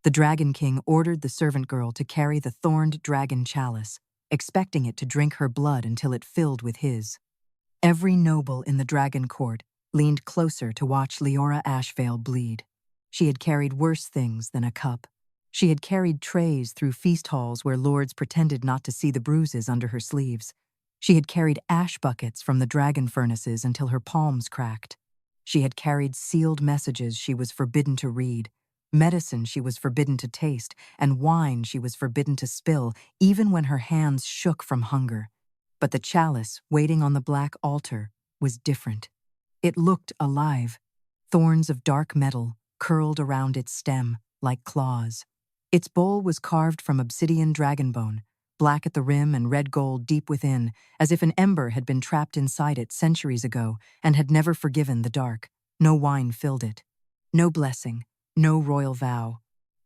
The Dragon King ordered the servant girl to carry the Thorned Dragon Chalice, expecting it to drink her blood until it filled with his. Every noble in the Dragon Court leaned closer to watch Liora Ashvale bleed. She had carried worse things than a cup. She had carried trays through feast halls where lords pretended not to see the bruises under her sleeves. She had carried ash buckets from the dragon furnaces until her palms cracked. She had carried sealed messages she was forbidden to read, medicine she was forbidden to taste, and wine she was forbidden to spill, even when her hands shook from hunger. But the chalice waiting on the black altar was different. It looked alive. Thorns of dark metal curled around its stem like claws. Its bowl was carved from obsidian dragon bone, black at the rim and red gold deep within, as if an ember had been trapped inside it centuries ago and had never forgiven the dark. No wine filled it. No blessing, no royal vow.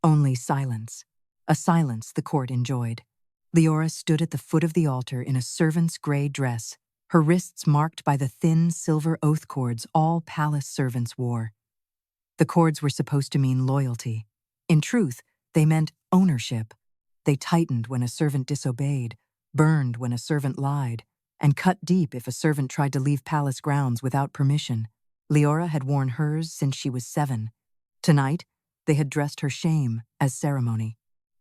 Only silence. A silence the court enjoyed. Liora stood at the foot of the altar in a servant's gray dress, her wrists marked by the thin silver oath cords all palace servants wore. The cords were supposed to mean loyalty. In truth, they meant ownership. They tightened when a servant disobeyed, burned when a servant lied, and cut deep if a servant tried to leave palace grounds without permission. Liora had worn hers since she was 7. Tonight, they had dressed her shame as ceremony.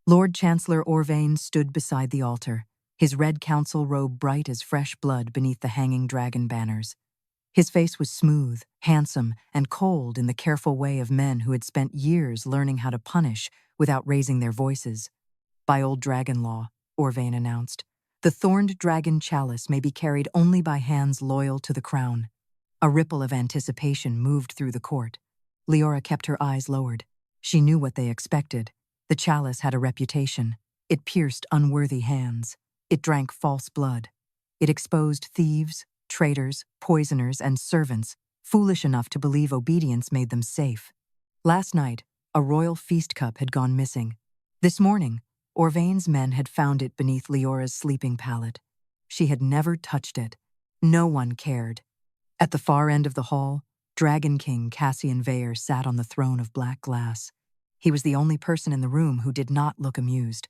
Lord Chancellor Orvain stood beside the altar, his red council robe bright as fresh blood beneath the hanging dragon banners. His face was smooth, handsome, and cold in the careful way of men who had spent years learning how to punish without raising their voices. By old dragon law, Orvain announced, the Thorned Dragon Chalice may be carried only by hands loyal to the crown. A ripple of anticipation moved through the court. Liora kept her eyes lowered. She knew what they expected. The chalice had a reputation. It pierced unworthy hands. It drank false blood. It exposed thieves, traitors, poisoners, and servants, foolish enough to believe obedience made them safe. Last night, a royal feast cup had gone missing. This morning, Orvain's men had found it beneath Liora's sleeping pallet. She had never touched it. No one cared. At the far end of the hall, Dragon King Cassian Veyr sat on the throne of black glass. He was the only person in the room who did not look amused.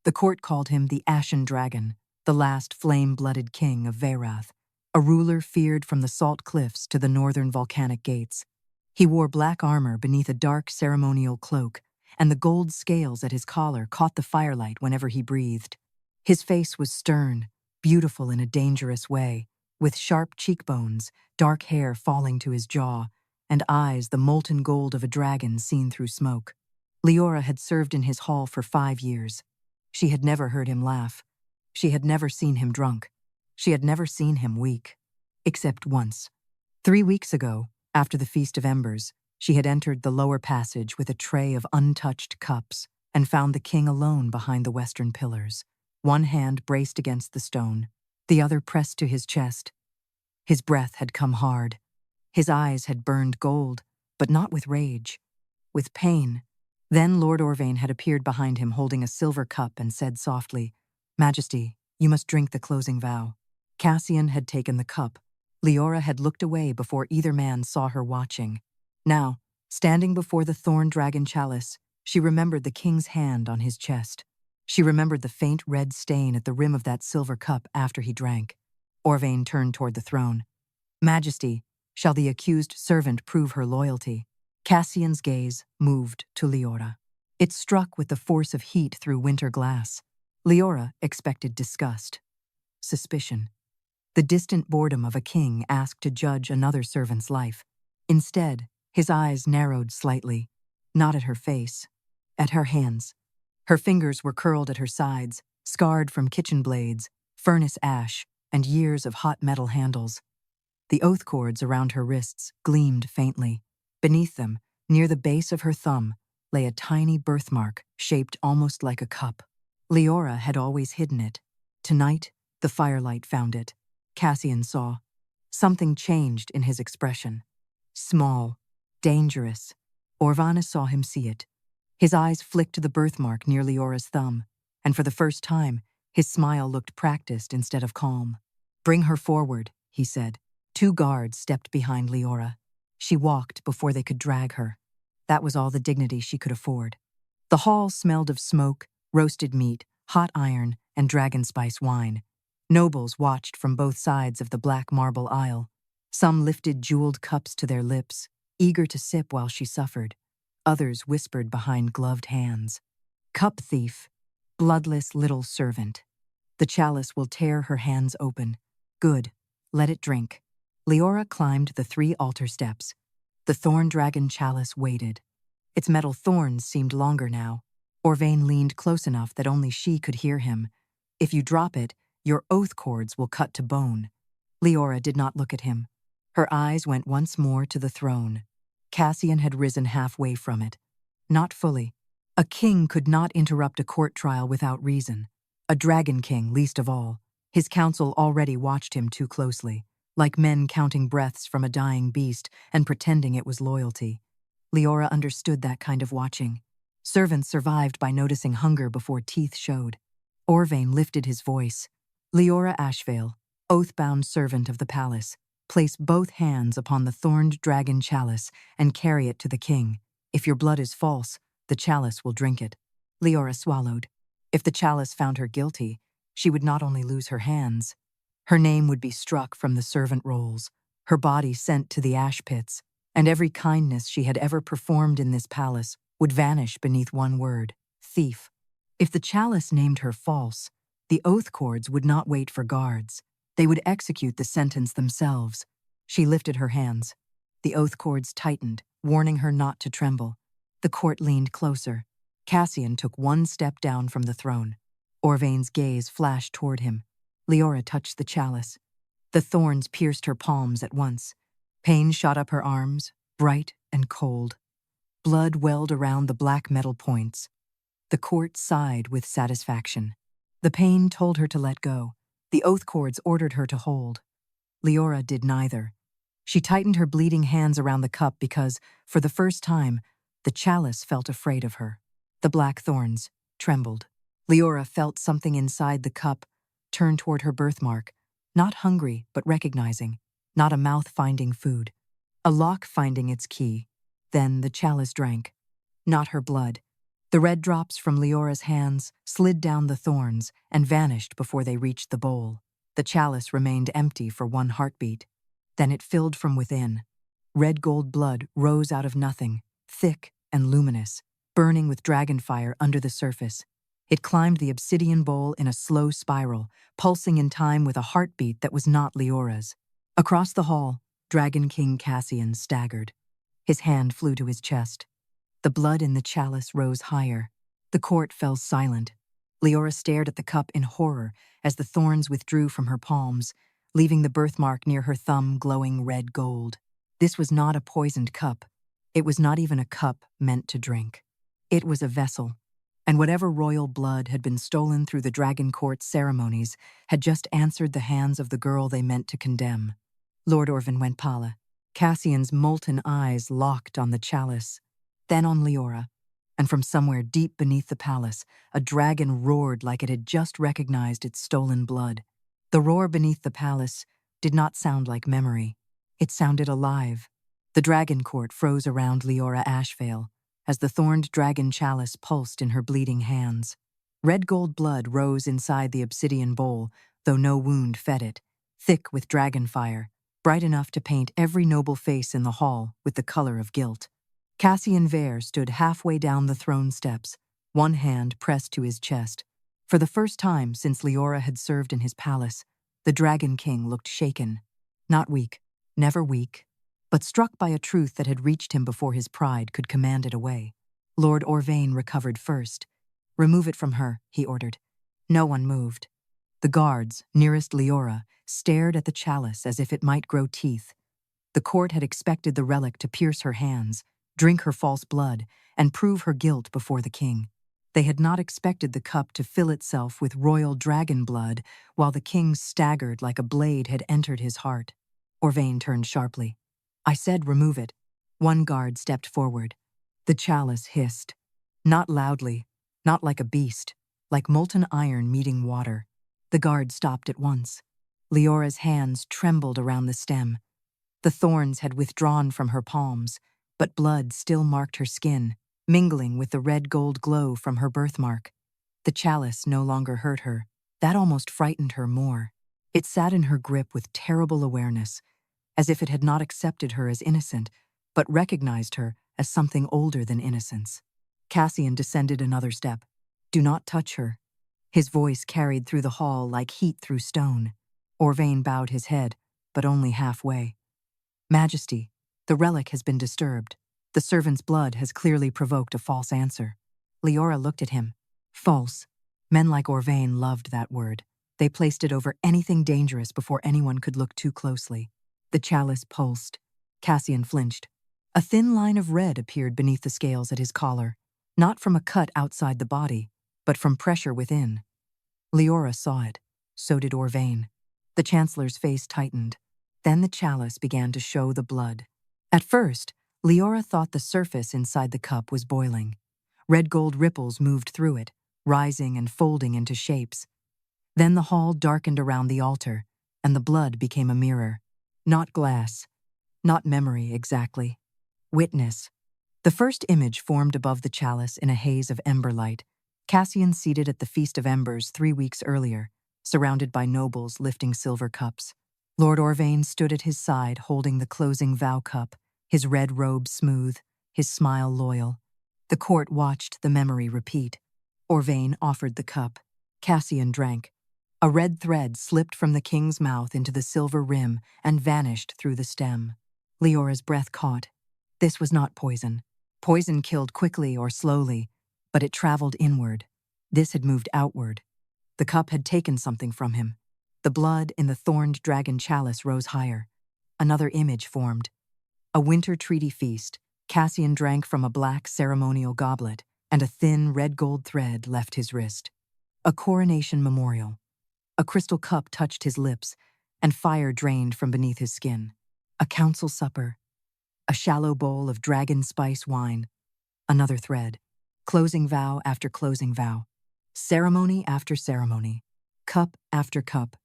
The court called him the Ashen Dragon, the last flame-blooded king of Veyrath, a ruler feared from the salt cliffs to the northern volcanic gates. He wore black armor beneath a dark ceremonial cloak, and the gold scales at his collar caught the firelight whenever he breathed. His face was stern, beautiful in a dangerous way, with sharp cheekbones, dark hair falling to his jaw, and eyes the molten gold of a dragon seen through smoke. Liora had served in his hall for 5 years. She had never heard him laugh. She had never seen him drunk. She had never seen him weak. Except once. 3 weeks ago, after the Feast of Embers, she had entered the lower passage with a tray of untouched cups and found the king alone behind the western pillars, one hand braced against the stone, the other pressed to his chest. His breath had come hard. His eyes had burned gold, but not with rage, with pain. Then Lord Orvain had appeared behind him holding a silver cup and said softly, "Majesty, you must drink the closing vow." Cassian had taken the cup. Liora had looked away before either man saw her watching. Now, standing before the Thorned Dragon Chalice, she remembered the king's hand on his chest. She remembered the faint red stain at the rim of that silver cup after he drank. Orvain turned toward the throne. "Majesty, shall the accused servant prove her loyalty?" Cassian's gaze moved to Liora. It struck with the force of heat through winter glass. Liora expected disgust, suspicion, the distant boredom of a king asked to judge another servant's life. Instead, his eyes narrowed slightly, not at her face, at her hands. Her fingers were curled at her sides, scarred from kitchen blades, furnace ash, and years of hot metal handles. The oath cords around her wrists gleamed faintly. Beneath them, near the base of her thumb, lay a tiny birthmark shaped almost like a cup. Liora had always hidden it. Tonight, the firelight found it. Cassian saw. Something changed in his expression. Small, dangerous. Orvain saw him see it. His eyes flicked to the birthmark near Liora's thumb, and for the first time, his smile looked practiced instead of calm. "Bring her forward," he said. 2 guards stepped behind Liora. She walked before they could drag her. That was all the dignity she could afford. The hall smelled of smoke, roasted meat, hot iron, and dragon spice wine. Nobles watched from both sides of the black marble aisle. Some lifted jeweled cups to their lips, eager to sip while she suffered. Others whispered behind gloved hands. Cup thief, bloodless little servant. The chalice will tear her hands open. Good, let it drink. Liora climbed the 3 altar steps. The Thorned Dragon Chalice waited. Its metal thorns seemed longer now. Orvain leaned close enough that only she could hear him. If you drop it, your oath cords will cut to bone. Liora did not look at him. Her eyes went once more to the throne. Cassian had risen halfway from it. Not fully. A king could not interrupt a court trial without reason. A dragon king, least of all. His council already watched him too closely, like men counting breaths from a dying beast and pretending it was loyalty. Liora understood that kind of watching. Servants survived by noticing hunger before teeth showed. Orvain lifted his voice. Liora Ashvale, oath-bound servant of the palace, place both hands upon the Thorned Dragon Chalice and carry it to the king. If your blood is false, the chalice will drink it. Liora swallowed. If the chalice found her guilty, she would not only lose her hands. Her name would be struck from the servant rolls, her body sent to the ash pits, and every kindness she had ever performed in this palace would vanish beneath one word: thief. If the chalice named her false, the oath cords would not wait for guards. They would execute the sentence themselves. She lifted her hands. The oath cords tightened, warning her not to tremble. The court leaned closer. Cassian took one step down from the throne. Orvain's gaze flashed toward him. Liora touched the chalice. The thorns pierced her palms at once. Pain shot up her arms, bright and cold. Blood welled around the black metal points. The court sighed with satisfaction. The pain told her to let go. The oath cords ordered her to hold. Liora did neither. She tightened her bleeding hands around the cup because, for the first time, the chalice felt afraid of her. The black thorns trembled. Liora felt something inside the cup turn toward her birthmark, not hungry but recognizing, not a mouth finding food. A lock finding its key. Then the chalice drank. Not her blood. The red drops from Leora's hands slid down the thorns and vanished before they reached the bowl. The chalice remained empty for one heartbeat. Then it filled from within. Red gold blood rose out of nothing, thick and luminous, burning with dragon fire under the surface. It climbed the obsidian bowl in a slow spiral, pulsing in time with a heartbeat that was not Leora's. Across the hall, Dragon King Cassian staggered. His hand flew to his chest. The blood in the chalice rose higher. The court fell silent. Liora stared at the cup in horror as the thorns withdrew from her palms, leaving the birthmark near her thumb glowing red gold. This was not a poisoned cup. It was not even a cup meant to drink. It was a vessel, and whatever royal blood had been stolen through the Dragon Court ceremonies had just answered the hands of the girl they meant to condemn. Lord Orvain went pale. Cassian's molten eyes locked on the chalice, then on Liora, and from somewhere deep beneath the palace, a dragon roared like it had just recognized its stolen blood. The roar beneath the palace did not sound like memory. It sounded alive. The dragon court froze around Liora Ashvale as the Thorned Dragon Chalice pulsed in her bleeding hands. Red gold blood rose inside the obsidian bowl, though no wound fed it, thick with dragon fire, bright enough to paint every noble face in the hall with the color of guilt. Cassian Veyr stood halfway down the throne steps, one hand pressed to his chest. For the first time since Liora had served in his palace, the Dragon King looked shaken. Not weak, never weak, but struck by a truth that had reached him before his pride could command it away. Lord Orvain recovered first. "Remove it from her," he ordered. No one moved. The guards, nearest Liora, stared at the chalice as if it might grow teeth. The court had expected the relic to pierce her hands, drink her false blood, and prove her guilt before the king. They had not expected the cup to fill itself with royal dragon blood while the king staggered like a blade had entered his heart. Orvain turned sharply. "I said remove it." One guard stepped forward. The chalice hissed. Not loudly, not like a beast, like molten iron meeting water. The guard stopped at once. Leora's hands trembled around the stem. The thorns had withdrawn from her palms, but blood still marked her skin, mingling with the red-gold glow from her birthmark. The chalice no longer hurt her. That almost frightened her more. It sat in her grip with terrible awareness, as if it had not accepted her as innocent, but recognized her as something older than innocence. Cassian descended another step. "Do not touch her." His voice carried through the hall like heat through stone. Orvain bowed his head, but only halfway. "Majesty, the relic has been disturbed. The servant's blood has clearly provoked a false answer." Liora looked at him. False. Men like Orvain loved that word. They placed it over anything dangerous before anyone could look too closely. The chalice pulsed. Cassian flinched. A thin line of red appeared beneath the scales at his collar, not from a cut outside the body, but from pressure within. Liora saw it. So did Orvain. The Chancellor's face tightened. Then the chalice began to show the blood. At first, Liora thought the surface inside the cup was boiling. Red gold ripples moved through it, rising and folding into shapes. Then the hall darkened around the altar, and the blood became a mirror. Not glass. Not memory, exactly. Witness. The first image formed above the chalice in a haze of ember light. Cassian seated at the Feast of Embers 3 weeks earlier, surrounded by nobles lifting silver cups. Lord Orvain stood at his side holding the closing vow cup, his red robe smooth, his smile loyal. The court watched the memory repeat. Orvain offered the cup. Cassian drank. A red thread slipped from the king's mouth into the silver rim and vanished through the stem. Leora's breath caught. This was not poison. Poison killed quickly or slowly, but it traveled inward. This had moved outward. The cup had taken something from him. The blood in the Thorned Dragon Chalice rose higher. Another image formed. A winter treaty feast. Cassian drank from a black ceremonial goblet, and a thin red gold thread left his wrist. A coronation memorial. A crystal cup touched his lips, and fire drained from beneath his skin. A council supper. A shallow bowl of dragon spice wine. Another thread. Closing vow after closing vow. Ceremony after ceremony. Cup after cup.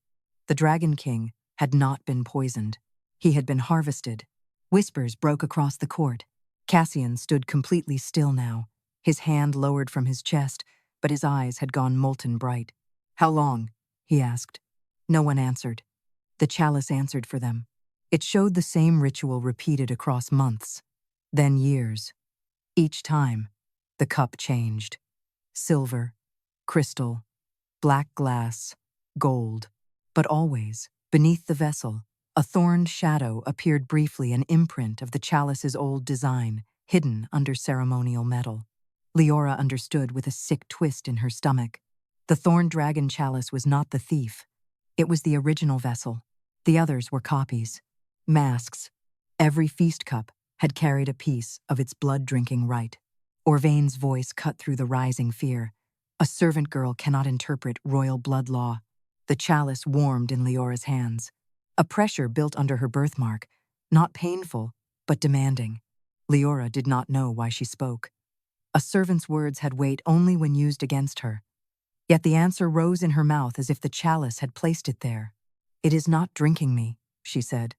The Dragon King had not been poisoned. He had been harvested. Whispers broke across the court. Cassian stood completely still now, his hand lowered from his chest, but his eyes had gone molten bright. "How long?" he asked. No one answered. The chalice answered for them. It showed the same ritual repeated across months, then years. Each time, the cup changed. Silver, crystal, black glass, gold. But always, beneath the vessel, a thorned shadow appeared briefly, an imprint of the chalice's old design, hidden under ceremonial metal. Liora understood with a sick twist in her stomach. The Thorned Dragon Chalice was not the thief. It was the original vessel. The others were copies. Masks. Every feast cup had carried a piece of its blood-drinking rite. Orvain's voice cut through the rising fear. A servant girl cannot interpret royal blood law. The chalice warmed in Leora's hands. A pressure built under her birthmark, not painful, but demanding. Liora did not know why she spoke. A servant's words had weight only when used against her. Yet the answer rose in her mouth as if the chalice had placed it there. "It is not drinking me," she said.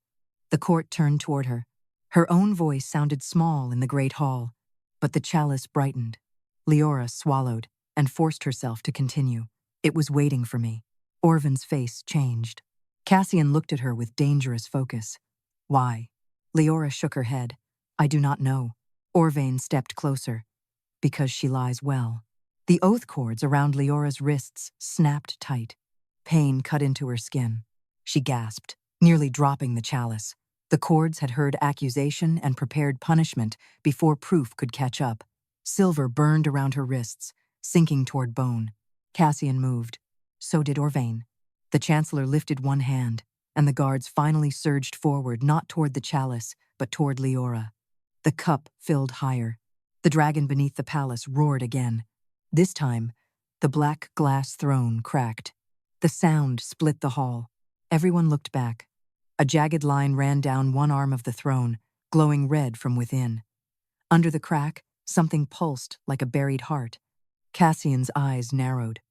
The court turned toward her. Her own voice sounded small in the great hall, but the chalice brightened. Liora swallowed and forced herself to continue. "It was waiting for me." Orvan's face changed. Cassian looked at her with dangerous focus. "Why?" Liora shook her head. "I do not know." Orvain stepped closer. "Because she lies well." The oath cords around Leora's wrists snapped tight. Pain cut into her skin. She gasped, nearly dropping the chalice. The cords had heard accusation and prepared punishment before proof could catch up. Silver burned around her wrists, sinking toward bone. Cassian moved. So did Orvain. The Chancellor lifted one hand, and the guards finally surged forward, not toward the chalice, but toward Liora. The cup filled higher. The dragon beneath the palace roared again. This time, the black glass throne cracked. The sound split the hall. Everyone looked back. A jagged line ran down one arm of the throne, glowing red from within. Under the crack, something pulsed like a buried heart. Cassian's eyes narrowed.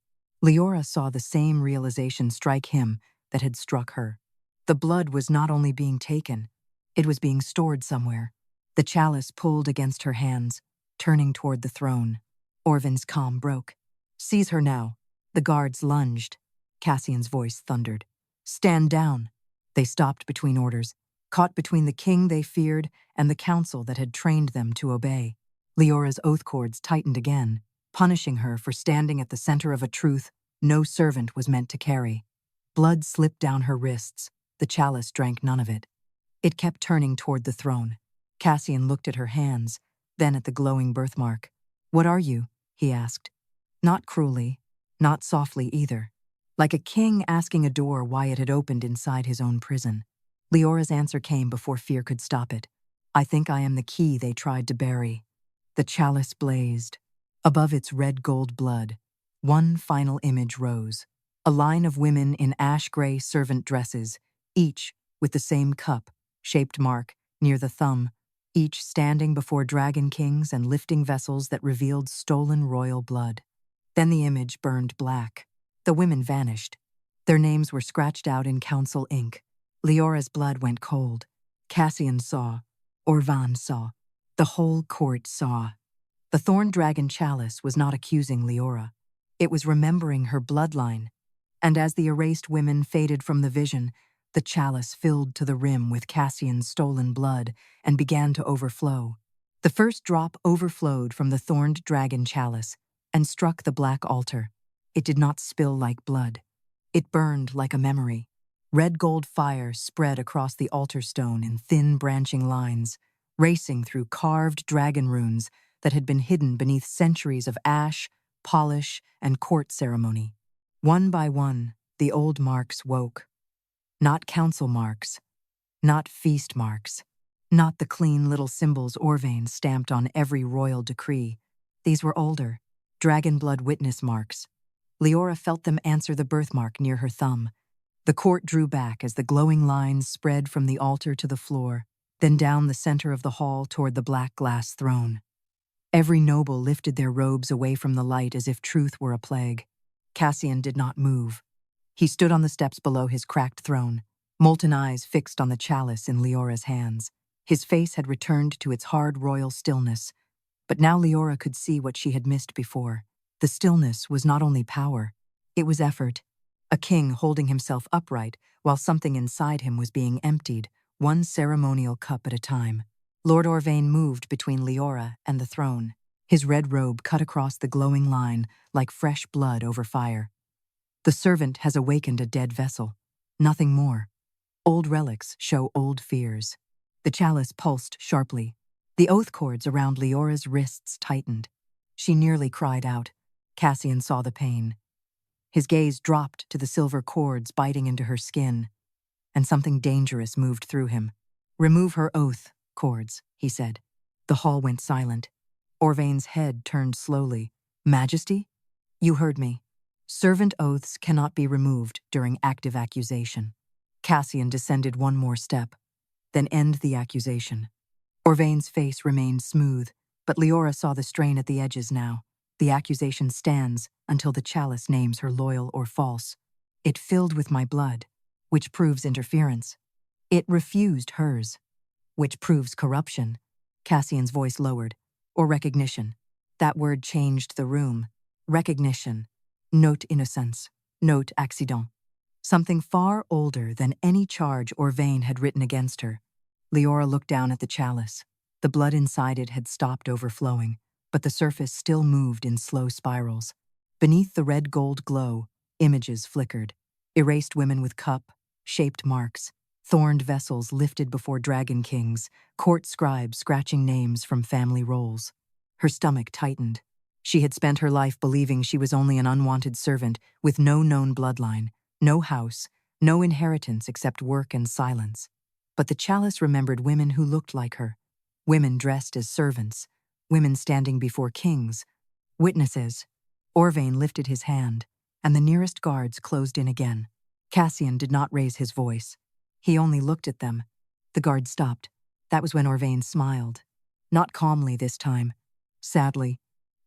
Liora saw the same realization strike him that had struck her. The blood was not only being taken, it was being stored somewhere. The chalice pulled against her hands. turning toward the throne. Orvin's calm broke. "Seize her now." The guards lunged. Cassian's voice thundered. "Stand down." They stopped between orders, caught between the king they feared and the council that had trained them to obey. Leora's oath cords tightened again, punishing her for standing at the center of a truth no servant was meant to carry. Blood slipped down her wrists. The chalice drank none of it. It kept turning toward the throne. Cassian looked at her hands, then at the glowing birthmark. "What are you?" he asked. Not cruelly, not softly either. Like a king asking a door why it had opened inside his own prison. Leora's answer came before fear could stop it. "I think I am the key they tried to bury." The chalice blazed. Above its red-gold blood, one final image rose. A line of women in ash-gray servant dresses, each with the same cup-shaped mark near the thumb, each standing before dragon kings and lifting vessels that revealed stolen royal blood. Then the image burned black. The women vanished. Their names were scratched out in council ink. Leora's blood went cold. Cassian saw. Orvan saw. The whole court saw. The Thorned Dragon Chalice was not accusing Liora. It was remembering her bloodline. And as the erased women faded from the vision, the chalice filled to the rim with Cassian's stolen blood and began to overflow. The first drop overflowed from the Thorned Dragon Chalice and struck the black altar. It did not spill like blood. It burned like a memory. Red gold fire spread across the altar stone in thin branching lines, racing through carved dragon runes that had been hidden beneath centuries of ash, polish, and court ceremony. One by one, the old marks woke. Not council marks, not feast marks, not the clean little symbols Orvain stamped on every royal decree. These were older, dragon blood witness marks. Liora felt them answer the birthmark near her thumb. The court drew back as the glowing lines spread from the altar to the floor, then down the center of the hall toward the black glass throne. Every noble lifted their robes away from the light as if truth were a plague. Cassian did not move. He stood on the steps below his cracked throne, molten eyes fixed on the chalice in Leora's hands. His face had returned to its hard royal stillness, but now Liora could see what she had missed before. The stillness was not only power, it was effort. A king holding himself upright while something inside him was being emptied, one ceremonial cup at a time. Lord Orvain moved between Liora and the throne. His red robe cut across the glowing line like fresh blood over fire. The servant has awakened a dead vessel. Nothing more. Old relics show old fears. The chalice pulsed sharply. The oath cords around Leora's wrists tightened. She nearly cried out. Cassian saw the pain. His gaze dropped to the silver cords biting into her skin, and something dangerous moved through him. "Remove her oath cords," he said. The hall went silent. Orvain's head turned slowly. "Majesty? You heard me. Servant oaths cannot be removed during active accusation." Cassian descended one more step. "Then end the accusation." Orvain's face remained smooth, but Liora saw the strain at the edges now. The accusation stands until the chalice names her loyal or false. "It filled with my blood," which proves interference. "It refused hers," which proves corruption. Cassian's voice lowered. "Or recognition." That word changed the room. Recognition. Note innocence. Note accident. Something far older than any charge Orvain had written against her. Liora looked down at the chalice. The blood inside it had stopped overflowing, but the surface still moved in slow spirals. Beneath the red gold glow, images flickered. Erased women with cup-shaped marks, thorned vessels lifted before dragon kings, court scribes scratching names from family rolls. Her stomach tightened. She had spent her life believing she was only an unwanted servant with no known bloodline, no house, no inheritance except work and silence. But the chalice remembered women who looked like her, women dressed as servants, women standing before kings, witnesses. Orvain lifted his hand, and the nearest guards closed in again. Cassian did not raise his voice. He only looked at them. The guard stopped. That was when Orvain smiled. Not calmly this time. Sadly,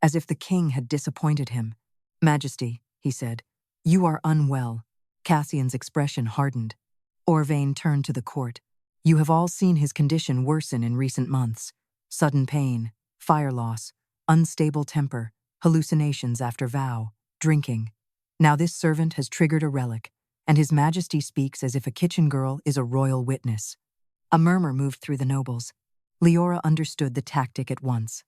as if the king had disappointed him. "Majesty," he said, "you are unwell." Cassian's expression hardened. Orvain turned to the court. "You have all seen his condition worsen in recent months. Sudden pain, fire loss, unstable temper, hallucinations after vow, drinking. Now this servant has triggered a relic, and His Majesty speaks as if a kitchen girl is a royal witness. A murmur moved through the nobles. Liora understood the tactic at once.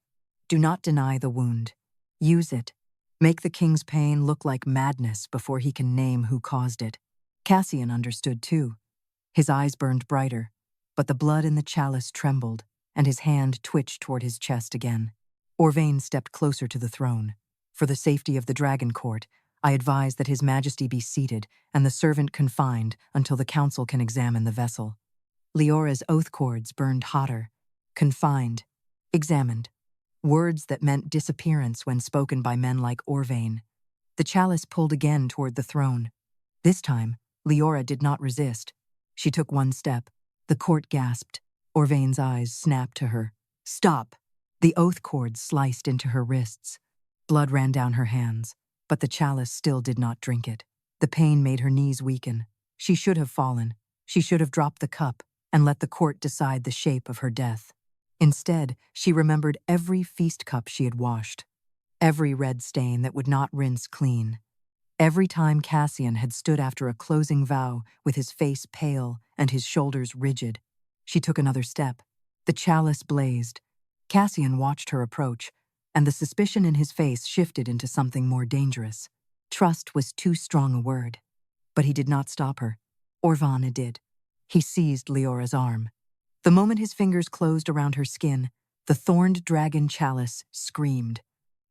Do not deny the wound. Use it. Make the king's pain look like madness before he can name who caused it. Cassian understood too. His eyes burned brighter, but the blood in the chalice trembled, and his hand twitched toward his chest again. Orvain stepped closer to the throne. For the safety of the dragon court, I advise that His Majesty be seated and the servant confined until the council can examine the vessel. Liora's oath cords burned hotter. Confined. Examined. Words that meant disappearance when spoken by men like Orvain. The chalice pulled again toward the throne. This time, Liora did not resist. She took one step. The court gasped. Orvain's eyes snapped to her. Stop! The oath cords sliced into her wrists. Blood ran down her hands, but the chalice still did not drink it. The pain made her knees weaken. She should have fallen. She should have dropped the cup and let the court decide the shape of her death. Instead, she remembered every feast cup she had washed, every red stain that would not rinse clean, every time Cassian had stood after a closing vow with his face pale and his shoulders rigid. She took another step. The chalice blazed. Cassian watched her approach, and the suspicion in his face shifted into something more dangerous. Trust was too strong a word. But he did not stop her. Orvain did. He seized Liora's arm. The moment his fingers closed around her skin, the Thorned Dragon Chalice screamed.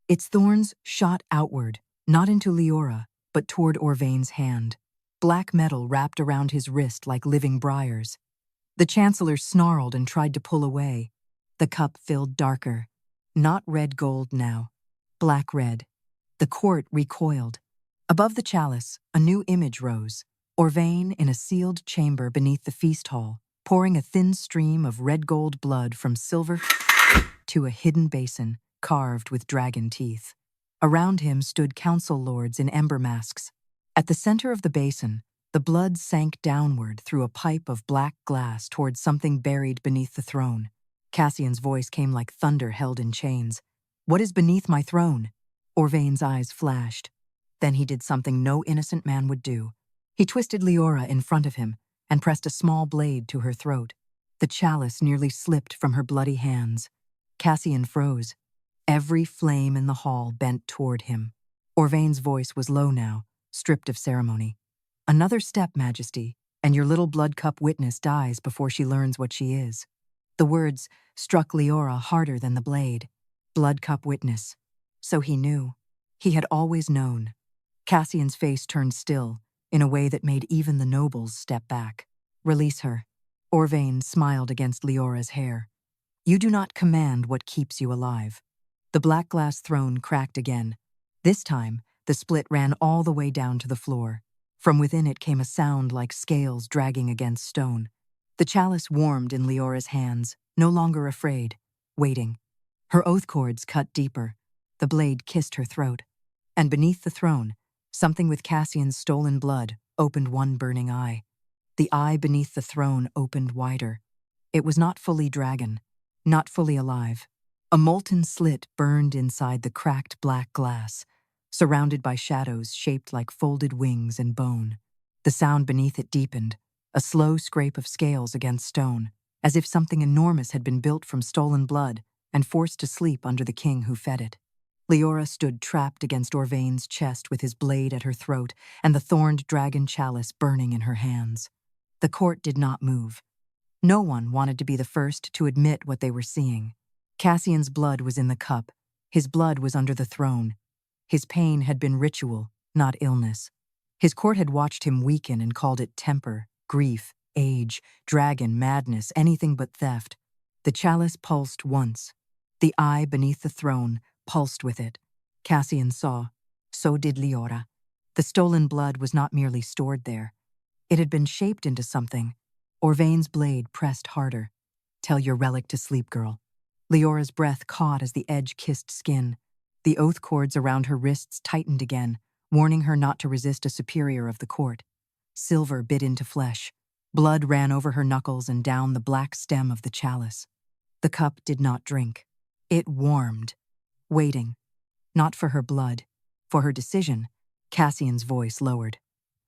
Its thorns shot outward, not into Liora, but toward Orvain's hand. Black metal wrapped around his wrist like living briars. The Chancellor snarled and tried to pull away. The cup filled darker. Not red gold now. Black red. The court recoiled. Above the chalice, a new image rose. Orvain in a sealed chamber beneath the feast hall, pouring a thin stream of red gold blood from silver to a hidden basin carved with dragon teeth. Around him stood council lords in ember masks. At the center of the basin, the blood sank downward through a pipe of black glass toward something buried beneath the throne. Cassian's voice came like thunder held in chains. What is beneath my throne? Orvain's eyes flashed. Then he did something no innocent man would do. He twisted Liora in front of him and pressed a small blade to her throat. The chalice nearly slipped from her bloody hands. Cassian froze. Every flame in the hall bent toward him. Orvain's voice was low now, stripped of ceremony. Another step, Majesty, and your little blood cup witness dies before she learns what she is. The words struck Liora harder than the blade. Blood cup witness. So he knew. He had always known. Cassian's face turned still, in a way that made even the nobles step back. Release her. Orvain smiled against Liora's hair. You do not command what keeps you alive. The black glass throne cracked again. This time, the split ran all the way down to the floor. From within it came a sound like scales dragging against stone. The chalice warmed in Liora's hands, no longer afraid, waiting. Her oath cords cut deeper. The blade kissed her throat. And beneath the throne, something with Cassian's stolen blood opened one burning eye. The eye beneath the throne opened wider. It was not fully dragon, not fully alive. A molten slit burned inside the cracked black glass, surrounded by shadows shaped like folded wings and bone. The sound beneath it deepened, a slow scrape of scales against stone, as if something enormous had been built from stolen blood and forced to sleep under the king who fed it. Liora stood trapped against Orvain's chest with his blade at her throat and the Thorned Dragon Chalice burning in her hands. The court did not move. No one wanted to be the first to admit what they were seeing. Cassian's blood was in the cup. His blood was under the throne. His pain had been ritual, not illness. His court had watched him weaken and called it temper, grief, age, dragon, madness, anything but theft. The chalice pulsed once. The eye beneath the throne pulsed with it. Cassian saw. So did Liora. The stolen blood was not merely stored there. It had been shaped into something. Orvain's blade pressed harder. Tell your relic to sleep, girl. Liora's breath caught as the edge kissed skin. The oath cords around her wrists tightened again, warning her not to resist a superior of the court. Silver bit into flesh. Blood ran over her knuckles and down the black stem of the chalice. The cup did not drink. It warmed. waiting. Not for her blood, for her decision. Cassian's voice lowered.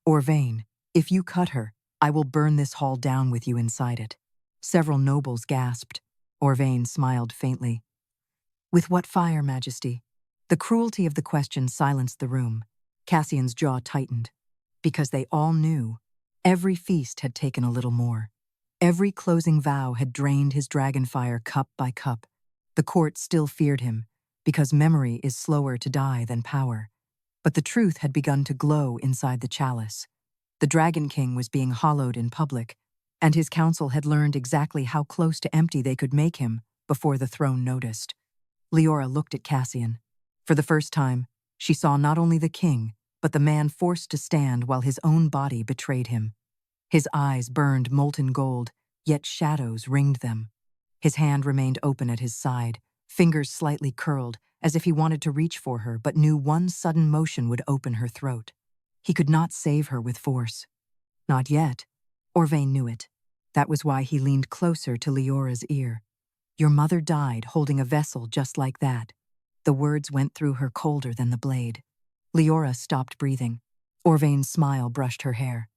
Orvain, if you cut her, I will burn this hall down with you inside it. Several nobles gasped. Orvain smiled faintly. With what fire, Majesty? The cruelty of the question silenced the room. Cassian's jaw tightened. Because they all knew. Every feast had taken a little more. Every closing vow had drained his dragon fire cup by cup. The court still feared him, because memory is slower to die than power. But the truth had begun to glow inside the chalice. The Dragon King was being hollowed in public, and his council had learned exactly how close to empty they could make him before the throne noticed. Liora looked at Cassian. For the first time, she saw not only the king, but the man forced to stand while his own body betrayed him. His eyes burned molten gold, yet shadows ringed them. His hand remained open at his side, fingers slightly curled, as if he wanted to reach for her but knew one sudden motion would open her throat. He could not save her with force. Not yet. Orvain knew it. That was why he leaned closer to Liora's ear. Your mother died holding a vessel just like that. The words went through her colder than the blade. Liora stopped breathing. Orvain's smile brushed her hair.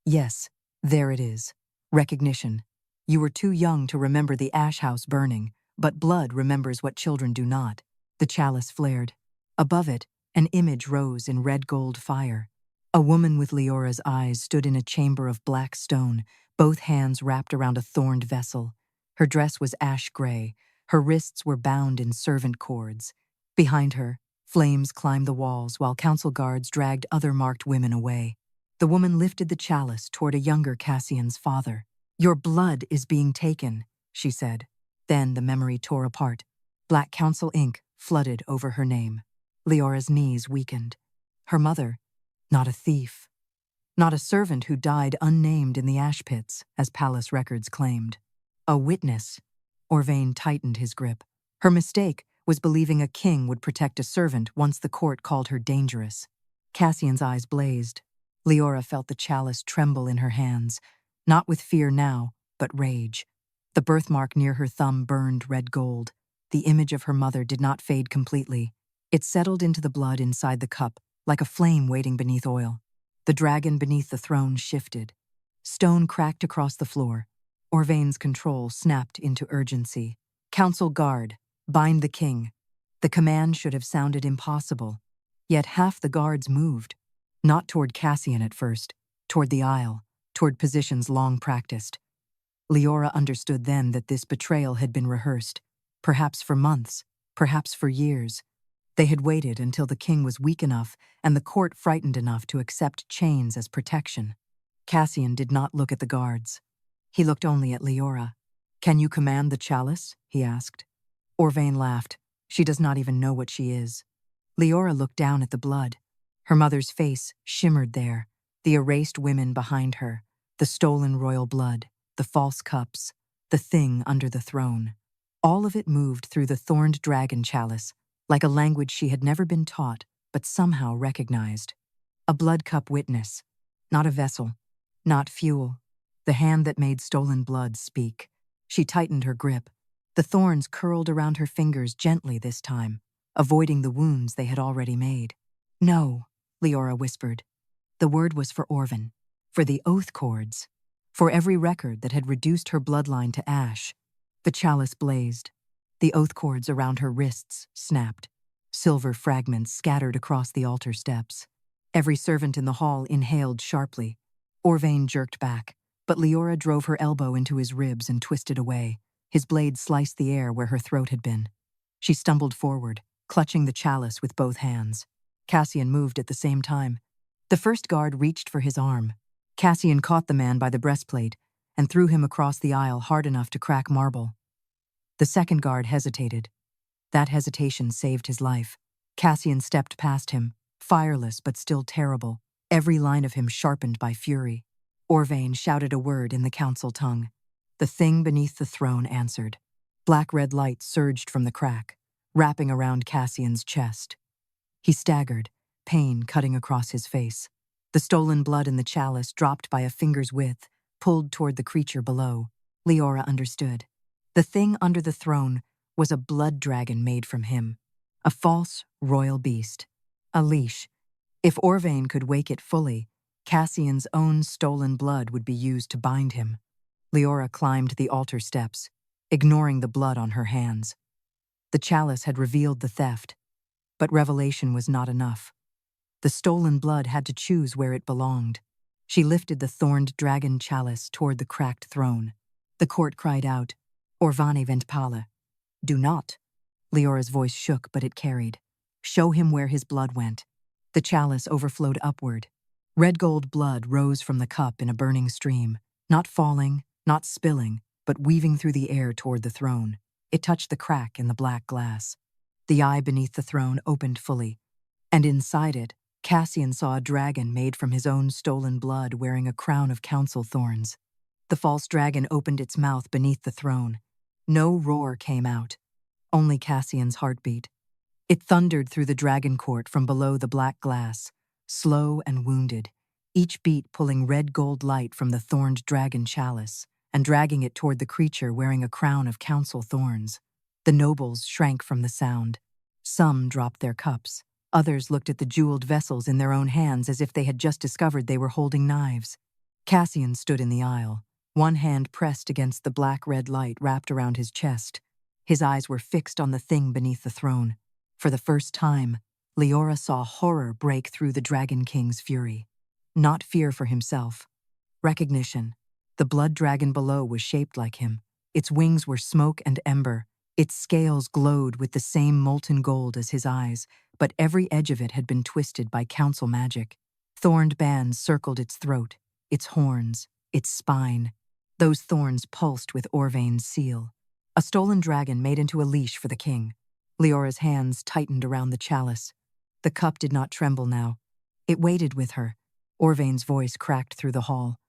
Yes, there it is. Recognition. You were too young to remember the ash house burning, but blood remembers what children do not. The chalice flared. Above it, an image rose in red-gold fire. A woman with Liora's eyes stood in a chamber of black stone, both hands wrapped around a thorned vessel. Her dress was ash gray. Her wrists were bound in servant cords. Behind her, flames climbed the walls while council guards dragged other marked women away. The woman lifted the chalice toward a younger Cassian's father. Your blood is being taken, she said. Then the memory tore apart. Black council ink flooded over her name. Liora's knees weakened. Her mother, not a thief. Not a servant who died unnamed in the ash pits, as palace records claimed. A witness. Orvain tightened his grip. Her mistake was believing a king would protect a servant once the court called her dangerous. Cassian's eyes blazed. Liora felt the chalice tremble in her hands, not with fear now, but rage. The birthmark near her thumb burned red gold. The image of her mother did not fade completely. It settled into the blood inside the cup, like a flame waiting beneath oil. The dragon beneath the throne shifted. Stone cracked across the floor. Orvain's control snapped into urgency. Council guard, bind the king. The command should have sounded impossible. Yet half the guards moved. Not toward Cassian at first, toward the aisle, toward positions long practiced. Liora understood then that this betrayal had been rehearsed, perhaps for months, perhaps for years. They had waited until the king was weak enough and the court frightened enough to accept chains as protection. Cassian did not look at the guards. He looked only at Liora. Can you command the chalice? He asked. Orvain laughed. She does not even know what she is. Liora looked down at the blood. Her mother's face shimmered there, the erased women behind her, the stolen royal blood, the false cups, the thing under the throne. All of it moved through the Thorned Dragon Chalice, like a language she had never been taught, but somehow recognized. A blood cup witness, not a vessel, not fuel. The hand that made stolen blood speak. She tightened her grip. The thorns curled around her fingers gently this time, avoiding the wounds they had already made. No, Liora whispered. The word was for Orvain, for the oath cords, for every record that had reduced her bloodline to ash. The chalice blazed. The oath cords around her wrists snapped. Silver fragments scattered across the altar steps. Every servant in the hall inhaled sharply. Orvain jerked back, but Liora drove her elbow into his ribs and twisted away. His blade sliced the air where her throat had been. She stumbled forward, clutching the chalice with both hands. Cassian moved at the same time. The first guard reached for his arm. Cassian caught the man by the breastplate and threw him across the aisle hard enough to crack marble. The second guard hesitated. That hesitation saved his life. Cassian stepped past him, fireless but still terrible, every line of him sharpened by fury. Orvain shouted a word in the council tongue. The thing beneath the throne answered. Black-red light surged from the crack, wrapping around Cassian's chest. He staggered, pain cutting across his face. The stolen blood in the chalice dropped by a finger's width, pulled toward the creature below. Liora understood. The thing under the throne was a blood dragon made from him. A false royal beast. A leash. If Orvain could wake it fully, Cassian's own stolen blood would be used to bind him. Liora climbed the altar steps, ignoring the blood on her hands. The chalice had revealed the theft, but revelation was not enough. The stolen blood had to choose where it belonged. She lifted the Thorned Dragon Chalice toward the cracked throne. The court cried out, "Orvane Ventpala." "Do not." Leora's voice shook, but it carried. "Show him where his blood went." The chalice overflowed upward. Red gold blood rose from the cup in a burning stream, not falling, not spilling, but weaving through the air toward the throne. It touched the crack in the black glass. The eye beneath the throne opened fully, and inside it, Cassian saw a dragon made from his own stolen blood wearing a crown of council thorns. The false dragon opened its mouth beneath the throne. No roar came out, only Cassian's heartbeat. It thundered through the dragon court from below the black glass, slow and wounded, each beat pulling red gold light from the Thorned Dragon Chalice and dragging it toward the creature wearing a crown of council thorns. The nobles shrank from the sound. Some dropped their cups. Others looked at the jeweled vessels in their own hands as if they had just discovered they were holding knives. Cassian stood in the aisle, one hand pressed against the black-red light wrapped around his chest. His eyes were fixed on the thing beneath the throne. For the first time, Liora saw horror break through the Dragon King's fury. Not fear for himself. Recognition. The blood dragon below was shaped like him. Its wings were smoke and ember. Its scales glowed with the same molten gold as his eyes, but every edge of it had been twisted by council magic. Thorned bands circled its throat, its horns, its spine. Those thorns pulsed with Orvain's seal. A stolen dragon made into a leash for the king. Leora's hands tightened around the chalice. The cup did not tremble now. It waited with her. Orvain's voice cracked through the hall.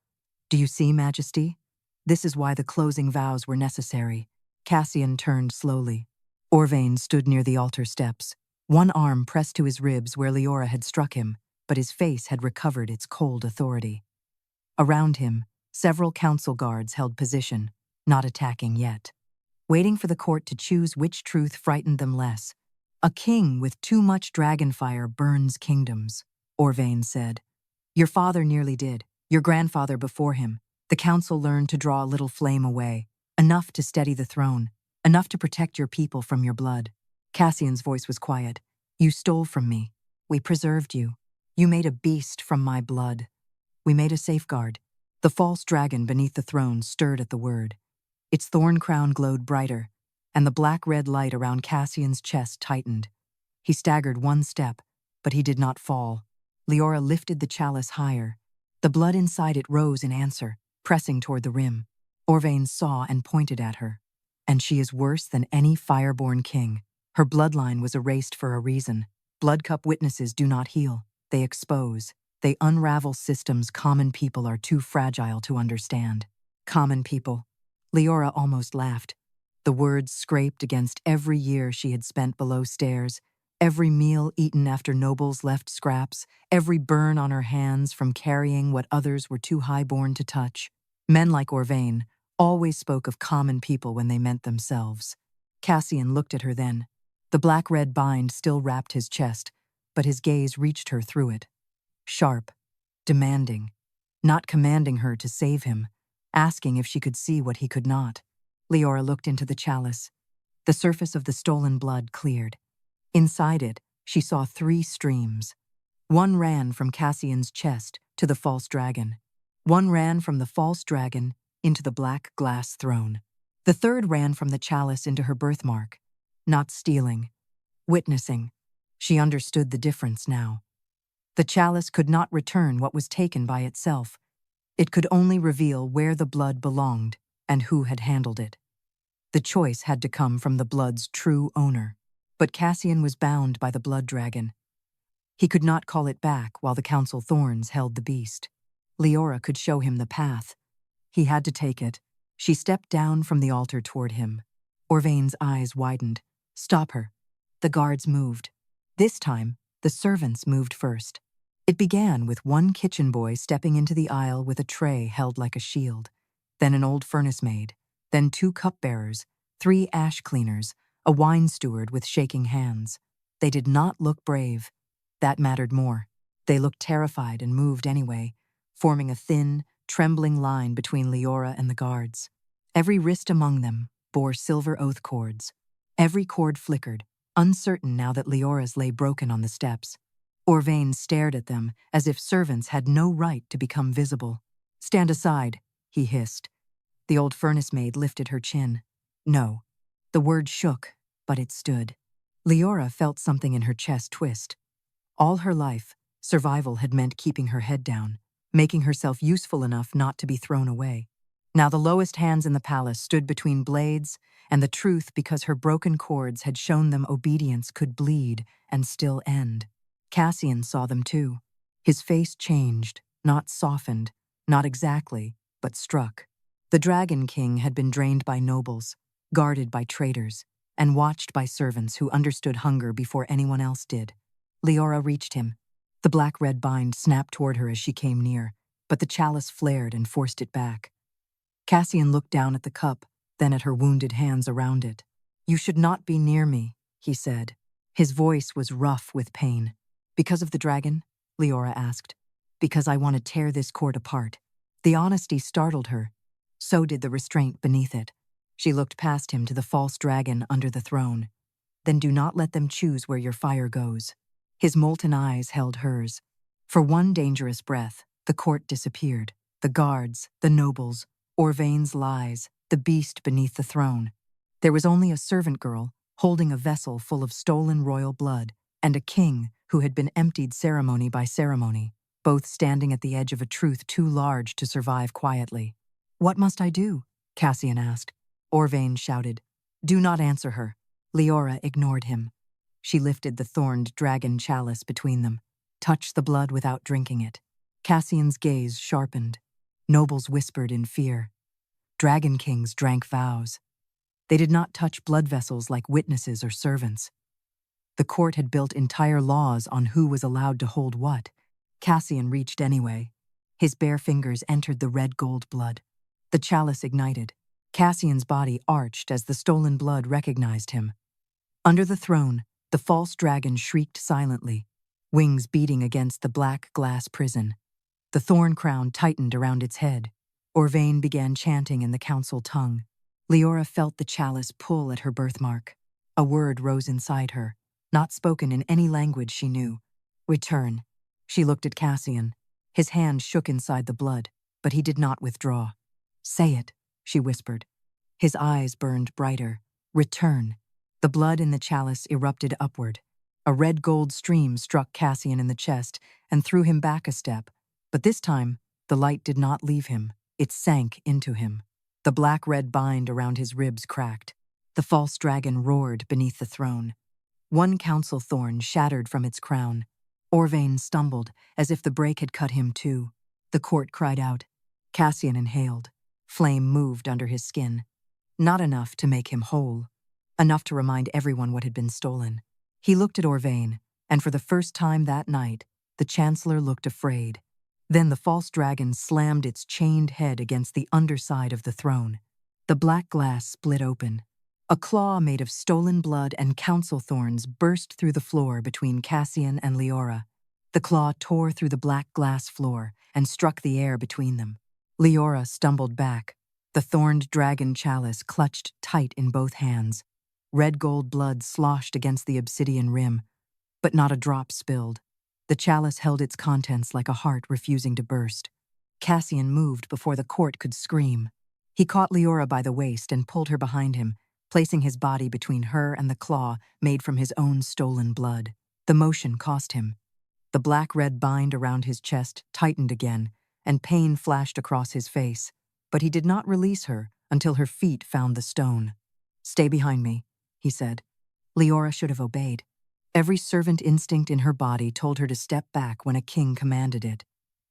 "Do you see, Majesty? This is why the closing vows were necessary." Cassian turned slowly. Orvain stood near the altar steps, one arm pressed to his ribs where Liora had struck him, but his face had recovered its cold authority. Around him, several council guards held position, not attacking yet, waiting for the court to choose which truth frightened them less. "A king with too much dragonfire burns kingdoms," Orvain said. "Your father nearly did, your grandfather before him. The council learned to draw a little flame away, enough to steady the throne, enough to protect your people from your blood." Cassian's voice was quiet. "You stole from me. We preserved you. You made a beast from my blood. We made a safeguard." The false dragon beneath the throne stirred at the word. Its thorn crown glowed brighter, and the black-red light around Cassian's chest tightened. He staggered one step, but he did not fall. Liora lifted the chalice higher. The blood inside it rose in answer, pressing toward the rim. Orvain saw and pointed at her. "And she is worse than any fireborn king. Her bloodline was erased for a reason. Blood cup witnesses do not heal. They expose. They unravel systems common people are too fragile to understand." Common people. Liora almost laughed. The words scraped against every year she had spent below stairs, every meal eaten after nobles left scraps, every burn on her hands from carrying what others were too highborn to touch. Men like Orvain always spoke of common people when they meant themselves. Cassian looked at her then. The black-red bind still wrapped his chest, but his gaze reached her through it. Sharp, demanding, not commanding her to save him, asking if she could see what he could not. Liora looked into the chalice. The surface of the stolen blood cleared. Inside it, she saw 3 streams. One ran from Cassian's chest to the false dragon. One ran from the false dragon into the black glass throne. The third ran from the chalice into her birthmark. Not stealing, witnessing. She understood the difference now. The chalice could not return what was taken by itself. It could only reveal where the blood belonged and who had handled it. The choice had to come from the blood's true owner. But Cassian was bound by the blood dragon. He could not call it back while the council thorns held the beast. Liora could show him the path. He had to take it. She stepped down from the altar toward him. Orvain's eyes widened. "Stop her." The guards moved. This time, the servants moved first. It began with one kitchen boy stepping into the aisle with a tray held like a shield, then an old furnace maid, then 2 cupbearers, 3 ash cleaners, a wine steward with shaking hands. They did not look brave. That mattered more. They looked terrified and moved anyway, forming a thin, trembling line between Liora and the guards. Every wrist among them bore silver oath cords. Every cord flickered, uncertain now that Leora's lay broken on the steps. Orvain stared at them as if servants had no right to become visible. "Stand aside," he hissed. The old furnace maid lifted her chin. No. The word shook, but it stood. Liora felt something in her chest twist. All her life, survival had meant keeping her head down, making herself useful enough not to be thrown away. Now the lowest hands in the palace stood between blades and the truth because her broken cords had shown them obedience could bleed and still end. Cassian saw them too. His face changed, not softened, not exactly, but struck. The Dragon King had been drained by nobles, guarded by traitors, and watched by servants who understood hunger before anyone else did. Liora reached him. The black-red bind snapped toward her as she came near, but the chalice flared and forced it back. Cassian looked down at the cup, then at her wounded hands around it. "You should not be near me," he said. His voice was rough with pain. "Because of the dragon?" Liora asked. "Because I want to tear this cord apart." The honesty startled her. So did the restraint beneath it. She looked past him to the false dragon under the throne. "Then do not let them choose where your fire goes." His molten eyes held hers. For one dangerous breath, the court disappeared. The guards, the nobles, Orvain's lies, the beast beneath the throne. There was only a servant girl, holding a vessel full of stolen royal blood, and a king who had been emptied ceremony by ceremony, both standing at the edge of a truth too large to survive quietly. "What must I do?" Cassian asked. Orvain shouted, "Do not answer her." Liora ignored him. She lifted the Thorned Dragon Chalice between them, touched the blood without drinking it. Cassian's gaze sharpened. Nobles whispered in fear. Dragon kings drank vows. They did not touch blood vessels like witnesses or servants. The court had built entire laws on who was allowed to hold what. Cassian reached anyway. His bare fingers entered the red gold blood. The chalice ignited. Cassian's body arched as the stolen blood recognized him. Under the throne, the false dragon shrieked silently, wings beating against the black glass prison. The thorn crown tightened around its head. Orvain began chanting in the council tongue. Liora felt the chalice pull at her birthmark. A word rose inside her, not spoken in any language she knew. "Return." She looked at Cassian. His hand shook inside the blood, but he did not withdraw. "Say it," she whispered. His eyes burned brighter. "Return." The blood in the chalice erupted upward. A red gold stream struck Cassian in the chest and threw him back a step. But this time, the light did not leave him. It sank into him. The black-red bind around his ribs cracked. The false dragon roared beneath the throne. One council thorn shattered from its crown. Orvain stumbled, as if the break had cut him too. The court cried out. Cassian inhaled. Flame moved under his skin. Not enough to make him whole. Enough to remind everyone what had been stolen. He looked at Orvain, and for the first time that night, the Chancellor looked afraid. Then the false dragon slammed its chained head against the underside of the throne. The black glass split open. A claw made of stolen blood and council thorns burst through the floor between Cassian and Liora. The claw tore through the black glass floor and struck the air between them. Liora stumbled back. The Thorned Dragon Chalice clutched tight in both hands. Red gold blood sloshed against the obsidian rim, but not a drop spilled. The chalice held its contents like a heart refusing to burst. Cassian moved before the court could scream. He caught Liora by the waist and pulled her behind him, placing his body between her and the claw made from his own stolen blood. The motion cost him. The black-red bind around his chest tightened again, and pain flashed across his face, but he did not release her until her feet found the stone. "Stay behind me," he said. Liora should have obeyed. Every servant instinct in her body told her to step back when a king commanded it.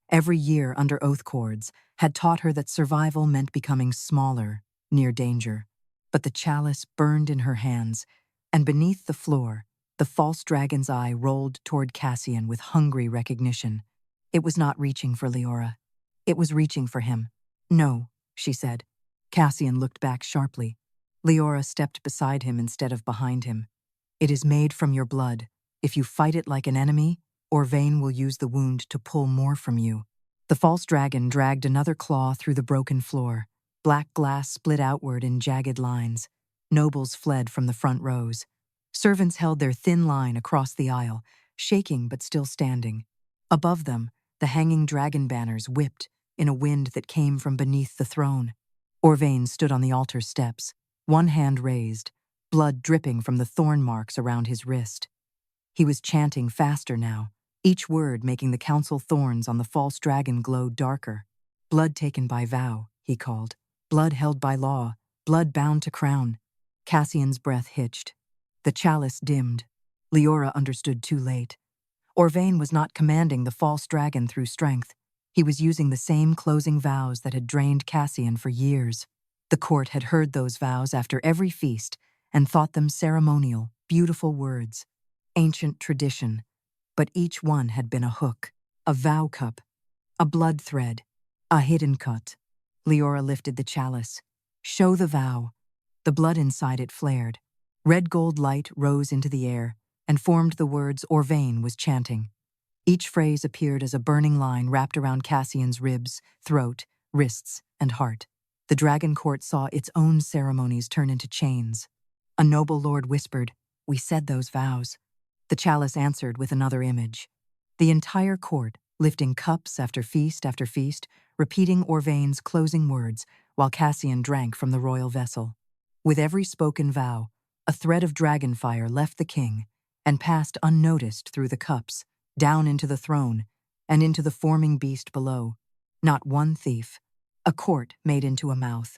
Every year under oath cords had taught her that survival meant becoming smaller, near danger. But the chalice burned in her hands, and beneath the floor, the false dragon's eye rolled toward Cassian with hungry recognition. It was not reaching for Liora. It was reaching for him. "No," she said. Cassian looked back sharply. Liora stepped beside him instead of behind him. "It is made from your blood," If you fight it like an enemy, Orvain will use the wound to pull more from you. The false dragon dragged another claw through the broken floor. Black glass split outward in jagged lines. Nobles fled from the front rows. Servants held their thin line across the aisle, shaking but still standing. Above them, the hanging dragon banners whipped in a wind that came from beneath the throne. Orvain stood on the altar steps, one hand raised, blood dripping from the thorn marks around his wrist. He was chanting faster now, each word making the council thorns on the false dragon glow darker. Blood taken by vow, he called. Blood held by law, blood bound to crown. Cassian's breath hitched. The chalice dimmed. Liora understood too late. Orvain was not commanding the false dragon through strength. He was using the same closing vows that had drained Cassian for years. The court had heard those vows after every feast and thought them ceremonial, beautiful words. Ancient tradition. But each one had been a hook, a vow cup, a blood thread, a hidden cut. Liora lifted the chalice. Show the vow. The blood inside it flared. Red gold light rose into the air and formed the words Orvain was chanting. Each phrase appeared as a burning line wrapped around Cassian's ribs, throat, wrists, and heart. The dragon court saw its own ceremonies turn into chains. A noble lord whispered, "We said those vows." The chalice answered with another image. The entire court, lifting cups after feast, repeating Orvain's closing words while Cassian drank from the royal vessel. With every spoken vow, a thread of dragon fire left the king and passed unnoticed through the cups, down into the throne, and into the forming beast below. Not one thief. A court made into a mouth.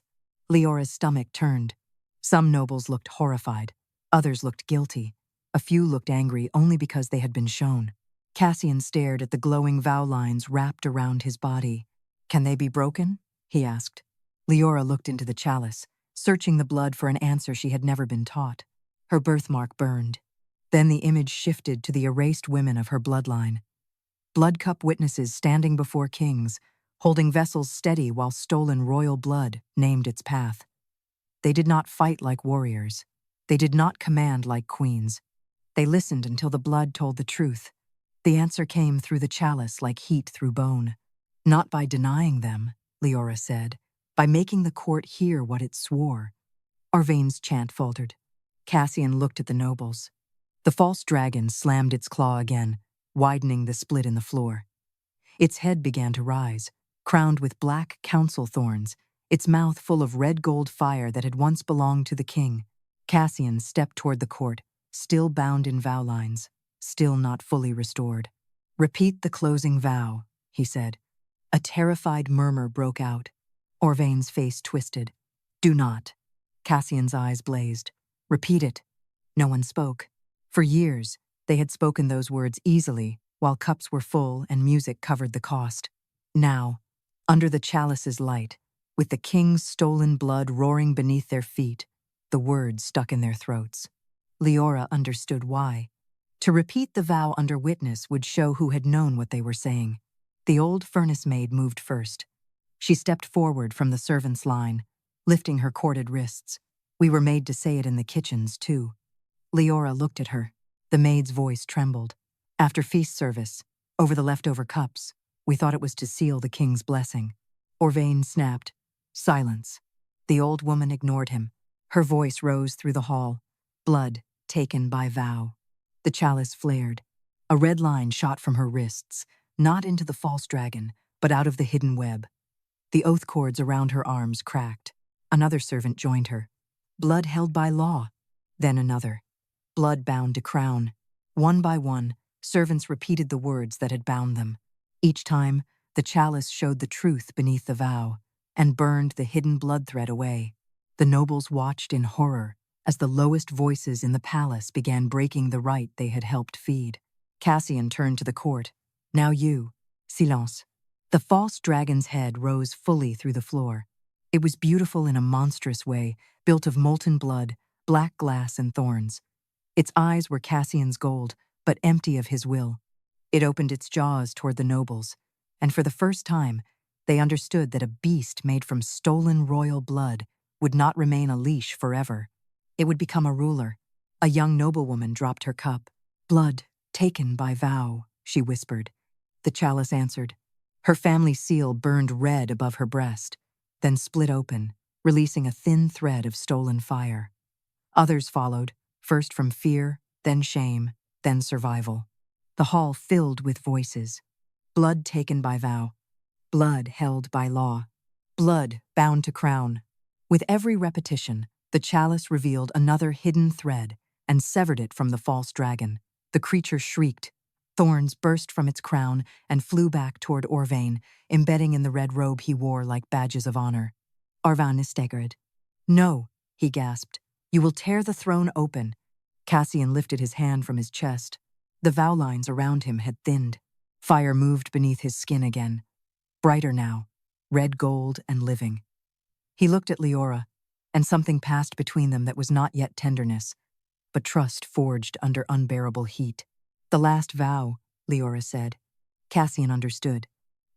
Leora's stomach turned. Some nobles looked horrified. Others looked guilty. A few looked angry only because they had been shown. Cassian stared at the glowing vow lines wrapped around his body. "Can they be broken?" he asked. Liora looked into the chalice, searching the blood for an answer she had never been taught. Her birthmark burned. Then the image shifted to the erased women of her bloodline. Blood cup witnesses standing before kings, holding vessels steady while stolen royal blood named its path. They did not fight like warriors. They did not command like queens. They listened until the blood told the truth. The answer came through the chalice like heat through bone. Not by denying them, Liora said, by making the court hear what it swore. Orvain's chant faltered. Cassian looked at the nobles. The false dragon slammed its claw again, widening the split in the floor. Its head began to rise, crowned with black council thorns, its mouth full of red gold fire that had once belonged to the king. Cassian stepped toward the court, still bound in vow lines, still not fully restored. "Repeat the closing vow," he said. A terrified murmur broke out. Orvain's face twisted. "Do not." Cassian's eyes blazed. "Repeat it." No one spoke. For years, they had spoken those words easily, while cups were full and music covered the cost. Now, under the chalice's light, with the king's stolen blood roaring beneath their feet, the words stuck in their throats. Liora understood why. To repeat the vow under witness would show who had known what they were saying. The old furnace maid moved first. She stepped forward from the servants' line, lifting her corded wrists. "We were made to say it in the kitchens, too." Liora looked at her. The maid's voice trembled. "After feast service, over the leftover cups, we thought it was to seal the king's blessing." Orvain snapped. "Silence." The old woman ignored him. Her voice rose through the hall. "Blood taken by vow." The chalice flared. A red line shot from her wrists, not into the false dragon, but out of the hidden web. The oath cords around her arms cracked. Another servant joined her. "Blood held by law." Then another. "Blood bound to crown." One by one, servants repeated the words that had bound them. Each time, the chalice showed the truth beneath the vow and burned the hidden blood thread away. The nobles watched in horror as the lowest voices in the palace began breaking the right they had helped feed. Cassian turned to the court. "Now you." Silence. The false dragon's head rose fully through the floor. It was beautiful in a monstrous way, built of molten blood, black glass, and thorns. Its eyes were Cassian's gold, but empty of his will. It opened its jaws toward the nobles, and for the first time, they understood that a beast made from stolen royal blood would not remain a leash forever. It would become a ruler. A young noblewoman dropped her cup. "Blood taken by vow," she whispered. The chalice answered. Her family seal burned red above her breast, then split open, releasing a thin thread of stolen fire. Others followed, first from fear, then shame, then survival. The hall filled with voices. Blood taken by vow. Blood held by law. Blood bound to crown. With every repetition, the chalice revealed another hidden thread and severed it from the false dragon. The creature shrieked. Thorns burst from its crown and flew back toward Orvain, embedding in the red robe he wore like badges of honor. Arvan staggered. "No," he gasped. "You will tear the throne open." Cassian lifted his hand from his chest. The vow lines around him had thinned. Fire moved beneath his skin again. Brighter now, red gold and living. He looked at Liora, and something passed between them that was not yet tenderness, but trust forged under unbearable heat. "The last vow," Liora said. Cassian understood.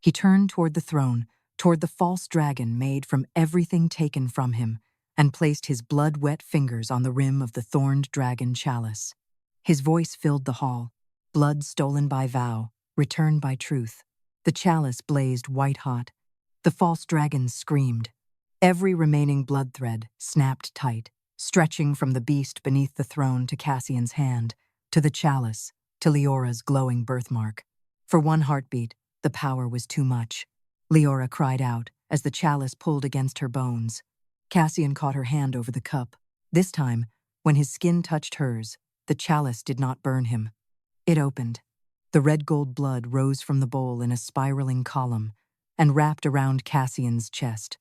He turned toward the throne, toward the false dragon made from everything taken from him, and placed his blood-wet fingers on the rim of the Thorned Dragon Chalice. His voice filled the hall. Blood stolen by vow, returned by truth. The chalice blazed white-hot. The false dragon screamed. Every remaining blood thread snapped tight, stretching from the beast beneath the throne to Cassian's hand, to the chalice, to Leora's glowing birthmark. For one heartbeat, the power was too much. Liora cried out as the chalice pulled against her bones. Cassian caught her hand over the cup. This time, when his skin touched hers, the chalice did not burn him. It opened. The red-gold blood rose from the bowl in a spiraling column and wrapped around Cassian's chest.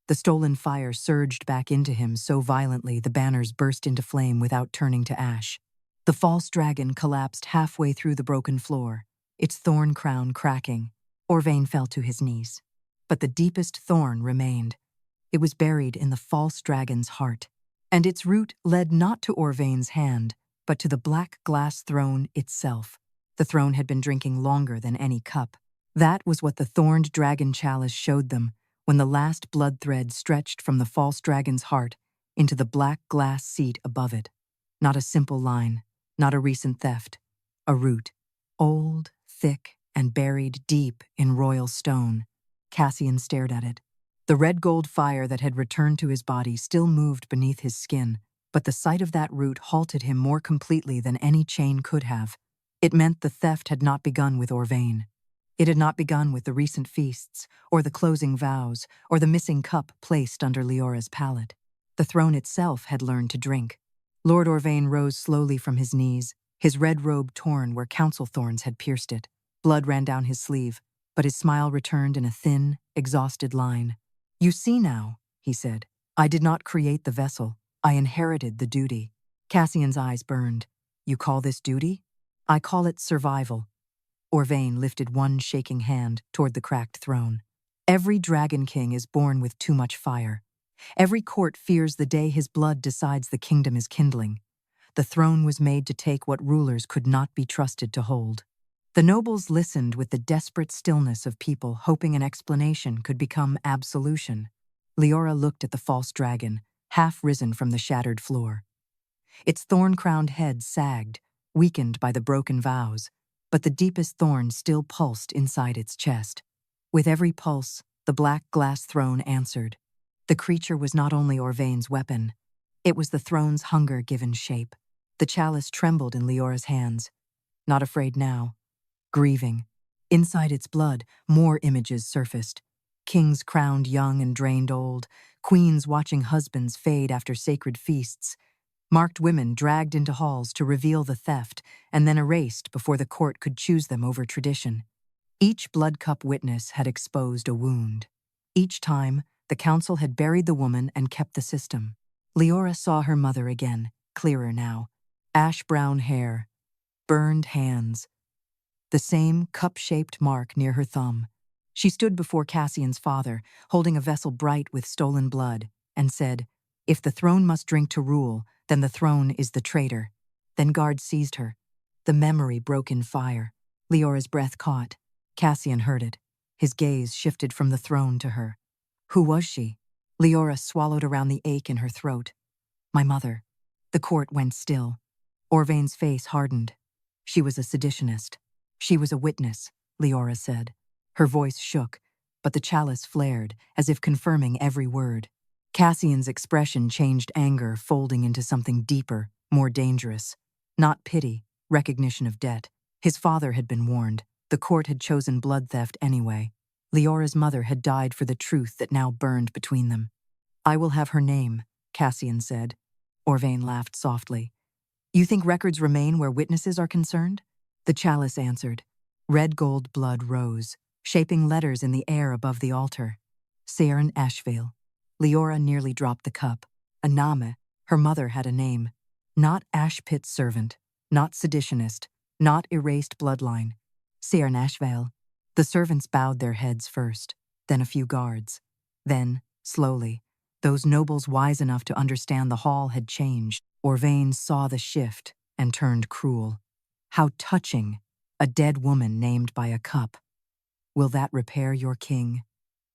The stolen fire surged back into him so violently the banners burst into flame without turning to ash. The false dragon collapsed halfway through the broken floor, its thorn crown cracking. Orvain fell to his knees. But the deepest thorn remained. It was buried in the false dragon's heart, and its root led not to Orvain's hand, but to the black glass throne itself. The throne had been drinking longer than any cup. That was what the Thorned Dragon Chalice showed them when the last blood thread stretched from the false dragon's heart into the black glass seat above it. Not a simple line, not a recent theft, a root, old, thick, and buried deep in royal stone. Cassian stared at it. The red gold fire that had returned to his body still moved beneath his skin, but the sight of that root halted him more completely than any chain could have. It meant the theft had not begun with Orvain. It had not begun with the recent feasts, or the closing vows, or the missing cup placed under Leora's pallet. The throne itself had learned to drink. Lord Orvain rose slowly from his knees, his red robe torn where council thorns had pierced it. Blood ran down his sleeve, but his smile returned in a thin, exhausted line. "You see now," he said, "I did not create the vessel. I inherited the duty." Cassian's eyes burned. "You call this duty?" "I call it survival." Orvain lifted one shaking hand toward the cracked throne. "Every dragon king is born with too much fire. Every court fears the day his blood decides the kingdom is kindling. The throne was made to take what rulers could not be trusted to hold." The nobles listened with the desperate stillness of people hoping an explanation could become absolution. Liora looked at the false dragon, half risen from the shattered floor. Its thorn-crowned head sagged, weakened by the broken vows, but the deepest thorn still pulsed inside its chest. With every pulse, the black glass throne answered. The creature was not only Orvain's weapon, it was the throne's hunger given shape. The chalice trembled in Leora's hands, not afraid now, grieving. Inside its blood, more images surfaced. Kings crowned young and drained old, queens watching husbands fade after sacred feasts, marked women dragged into halls to reveal the theft and then erased before the court could choose them over tradition. Each blood cup witness had exposed a wound. Each time, the council had buried the woman and kept the system. Liora saw her mother again, clearer now. Ash-brown hair, burned hands, the same cup-shaped mark near her thumb. She stood before Cassian's father, holding a vessel bright with stolen blood, and said, "If the throne must drink to rule, then the throne is the traitor." Then guards seized her. The memory broke in fire. Leora's breath caught. Cassian heard it. His gaze shifted from the throne to her. Who was she? Liora swallowed around the ache in her throat. "My mother." The court went still. Orvain's face hardened. She was a seditionist. She was a witness, Liora said. Her voice shook, but the chalice flared, as if confirming every word. Cassian's expression changed anger, folding into something deeper, more dangerous. Not pity, recognition of debt. His father had been warned. The court had chosen blood theft anyway. Leora's mother had died for the truth that now burned between them. I will have her name, Cassian said. Orvain laughed softly. You think records remain where witnesses are concerned? The chalice answered. Red gold blood rose, shaping letters in the air above the altar. Liora Ashvale. Liora nearly dropped the cup. Aname, her mother had a name. Not ash pit servant, not seditionist, not erased bloodline. Liora Ashvale. The servants bowed their heads first, then a few guards. Then, slowly, those nobles wise enough to understand the hall had changed. Orvain saw the shift and turned cruel. How touching, a dead woman named by a cup. Will that repair your king?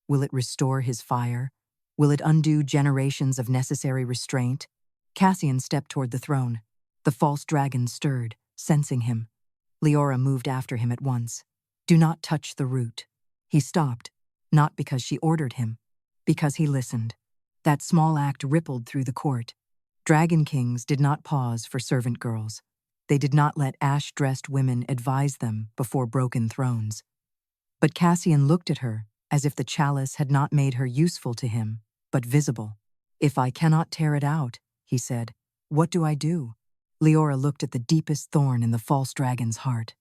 Will it restore his fire? Will it undo generations of necessary restraint? Cassian stepped toward the throne. The false dragon stirred, sensing him. Liora moved after him at once. Do not touch the root. He stopped, not because she ordered him, because he listened. That small act rippled through the court. Dragon kings did not pause for servant girls. They did not let ash-dressed women advise them before broken thrones. But Cassian looked at her as if the chalice had not made her useful to him, but visible. If I cannot tear it out, he said, what do I do? Liora looked at the deepest thorn in the false dragon's heart.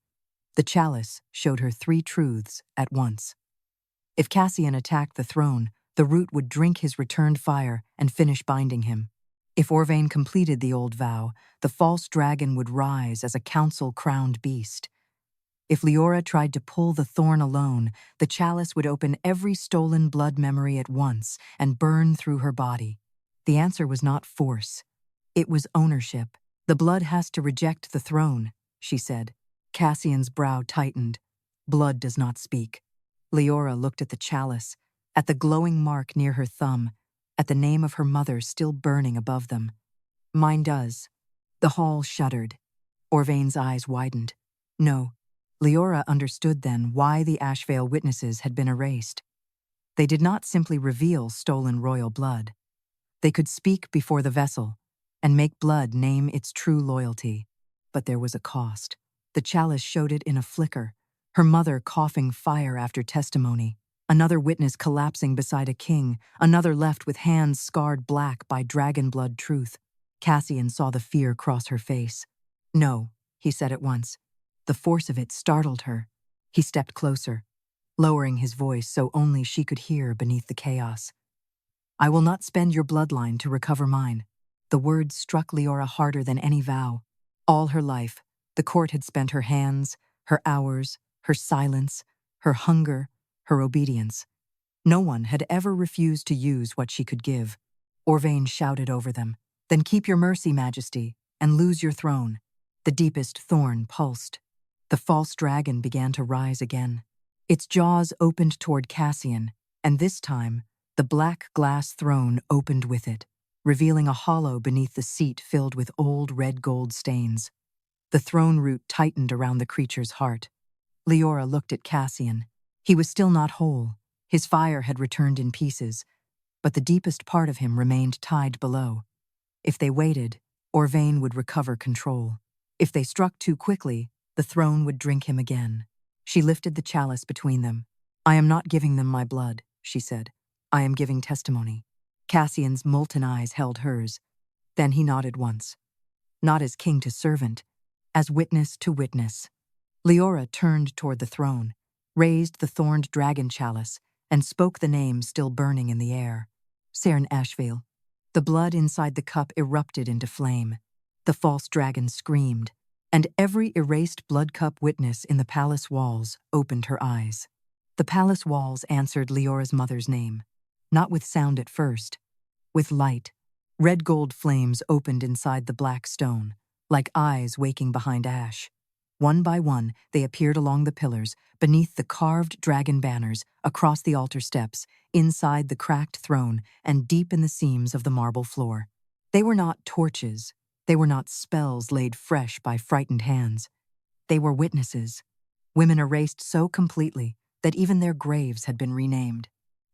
The chalice showed her three truths at once. If Cassian attacked the throne, the root would drink his returned fire and finish binding him. If Orvain completed the old vow, the false dragon would rise as a council-crowned beast. If Liora tried to pull the thorn alone, the chalice would open every stolen blood memory at once and burn through her body. The answer was not force. It was ownership. The blood has to reject the throne, she said. Cassian's brow tightened. Blood does not speak. Liora looked at the chalice, at the glowing mark near her thumb, at the name of her mother still burning above them. Mine does. The hall shuddered. Orvain's eyes widened. No. Liora understood then why the Ashvale witnesses had been erased. They did not simply reveal stolen royal blood. They could speak before the vessel and make blood name its true loyalty. But there was a cost. The chalice showed it in a flicker, her mother coughing fire after testimony, another witness collapsing beside a king, another left with hands scarred black by dragon blood truth. Cassian saw the fear cross her face. No, he said at once. The force of it startled her. He stepped closer, lowering his voice so only she could hear beneath the chaos. I will not spend your bloodline to recover mine. The words struck Liora harder than any vow. All her life, the court had spent her hands, her hours, her silence, her hunger, her obedience. No one had ever refused to use what she could give. Orvain shouted over them, Then keep your mercy, Majesty, and lose your throne. The deepest thorn pulsed. The false dragon began to rise again. Its jaws opened toward Cassian, and this time, the black glass throne opened with it, revealing a hollow beneath the seat filled with old red gold stains. The throne root tightened around the creature's heart. Liora looked at Cassian. He was still not whole. His fire had returned in pieces, but the deepest part of him remained tied below. If they waited, Orvain would recover control. If they struck too quickly, the throne would drink him again. She lifted the chalice between them. I am not giving them my blood, she said. I am giving testimony. Cassian's molten eyes held hers. Then he nodded once. Not as king to servant, as witness to witness. Liora turned toward the throne, raised the Thorned Dragon Chalice, and spoke the name still burning in the air. Liora Ashvale. The blood inside the cup erupted into flame. The false dragon screamed, and every erased blood cup witness in the palace walls opened her eyes. The palace walls answered Leora's mother's name, not with sound at first, with light. Red gold flames opened inside the black stone, like eyes waking behind ash. One by one, they appeared along the pillars, beneath the carved dragon banners, across the altar steps, inside the cracked throne, and deep in the seams of the marble floor. They were not torches. They were not spells laid fresh by frightened hands. They were witnesses, women erased so completely that even their graves had been renamed.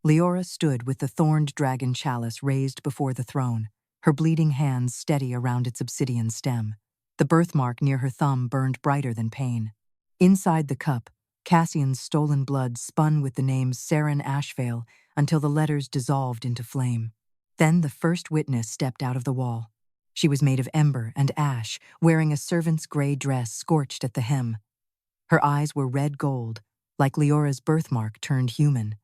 Liora stood with the Thorned Dragon Chalice raised before the throne, her bleeding hands steady around its obsidian stem. The birthmark near her thumb burned brighter than pain. Inside the cup, Cassian's stolen blood spun with the name Liora Ashvale until the letters dissolved into flame. Then the first witness stepped out of the wall. She was made of ember and ash, wearing a servant's gray dress scorched at the hem. Her eyes were red gold, like Liora's birthmark turned human.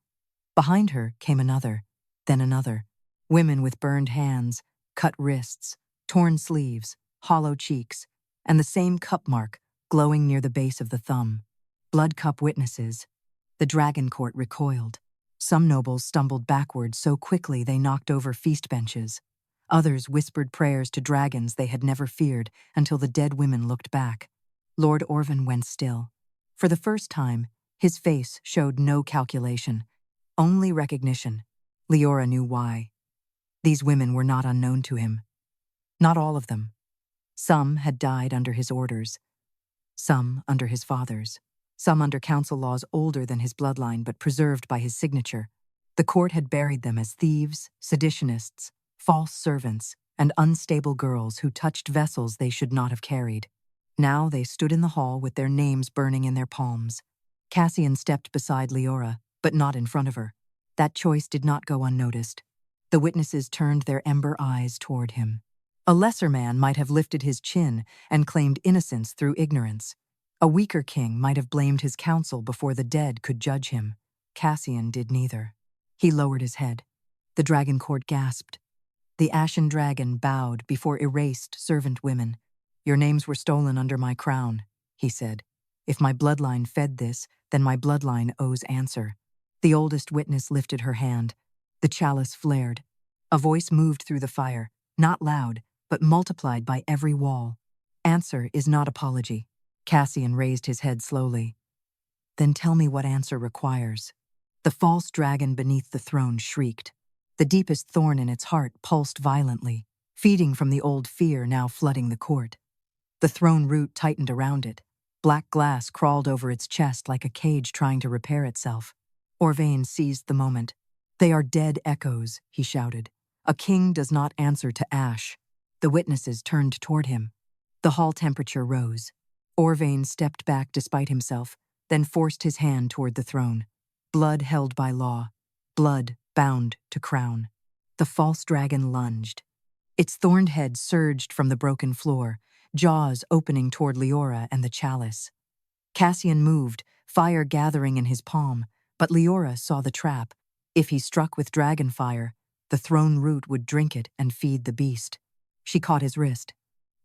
Behind her came another, then another. Women with burned hands, cut wrists, torn sleeves, hollow cheeks, and the same cup mark glowing near the base of the thumb. Blood cup witnesses. The dragon court recoiled. Some nobles stumbled backward so quickly they knocked over feast benches. Others whispered prayers to dragons they had never feared until the dead women looked back. Lord Orvan went still. For the first time, his face showed no calculation, only recognition. Liora knew why. These women were not unknown to him. Not all of them. Some had died under his orders. Some under his father's. Some under council laws older than his bloodline but preserved by his signature. The court had buried them as thieves, seditionists, false servants, and unstable girls who touched vessels they should not have carried. Now they stood in the hall with their names burning in their palms. Cassian stepped beside Liora, but not in front of her. That choice did not go unnoticed. The witnesses turned their ember eyes toward him. A lesser man might have lifted his chin and claimed innocence through ignorance. A weaker king might have blamed his council before the dead could judge him. Cassian did neither. He lowered his head. The dragon court gasped. The ashen dragon bowed before erased servant women. "Your names were stolen under my crown," he said. "If my bloodline fed this, then my bloodline owes answer." The oldest witness lifted her hand. The chalice flared. A voice moved through the fire, not loud, but multiplied by every wall. "Answer is not apology." Cassian raised his head slowly. "Then tell me what answer requires." The false dragon beneath the throne shrieked. The deepest thorn in its heart pulsed violently, feeding from the old fear now flooding the court. The throne root tightened around it. Black glass crawled over its chest like a cage trying to repair itself. Orvain seized the moment. "They are dead echoes," he shouted. "A king does not answer to ash." The witnesses turned toward him. The hall temperature rose. Orvain stepped back despite himself, then forced his hand toward the throne. Blood held by law. Blood bound to crown. The false dragon lunged. Its thorned head surged from the broken floor, jaws opening toward Liora and the chalice. Cassian moved, fire gathering in his palm, but Liora saw the trap. If he struck with dragon fire, the throne root would drink it and feed the beast. She caught his wrist.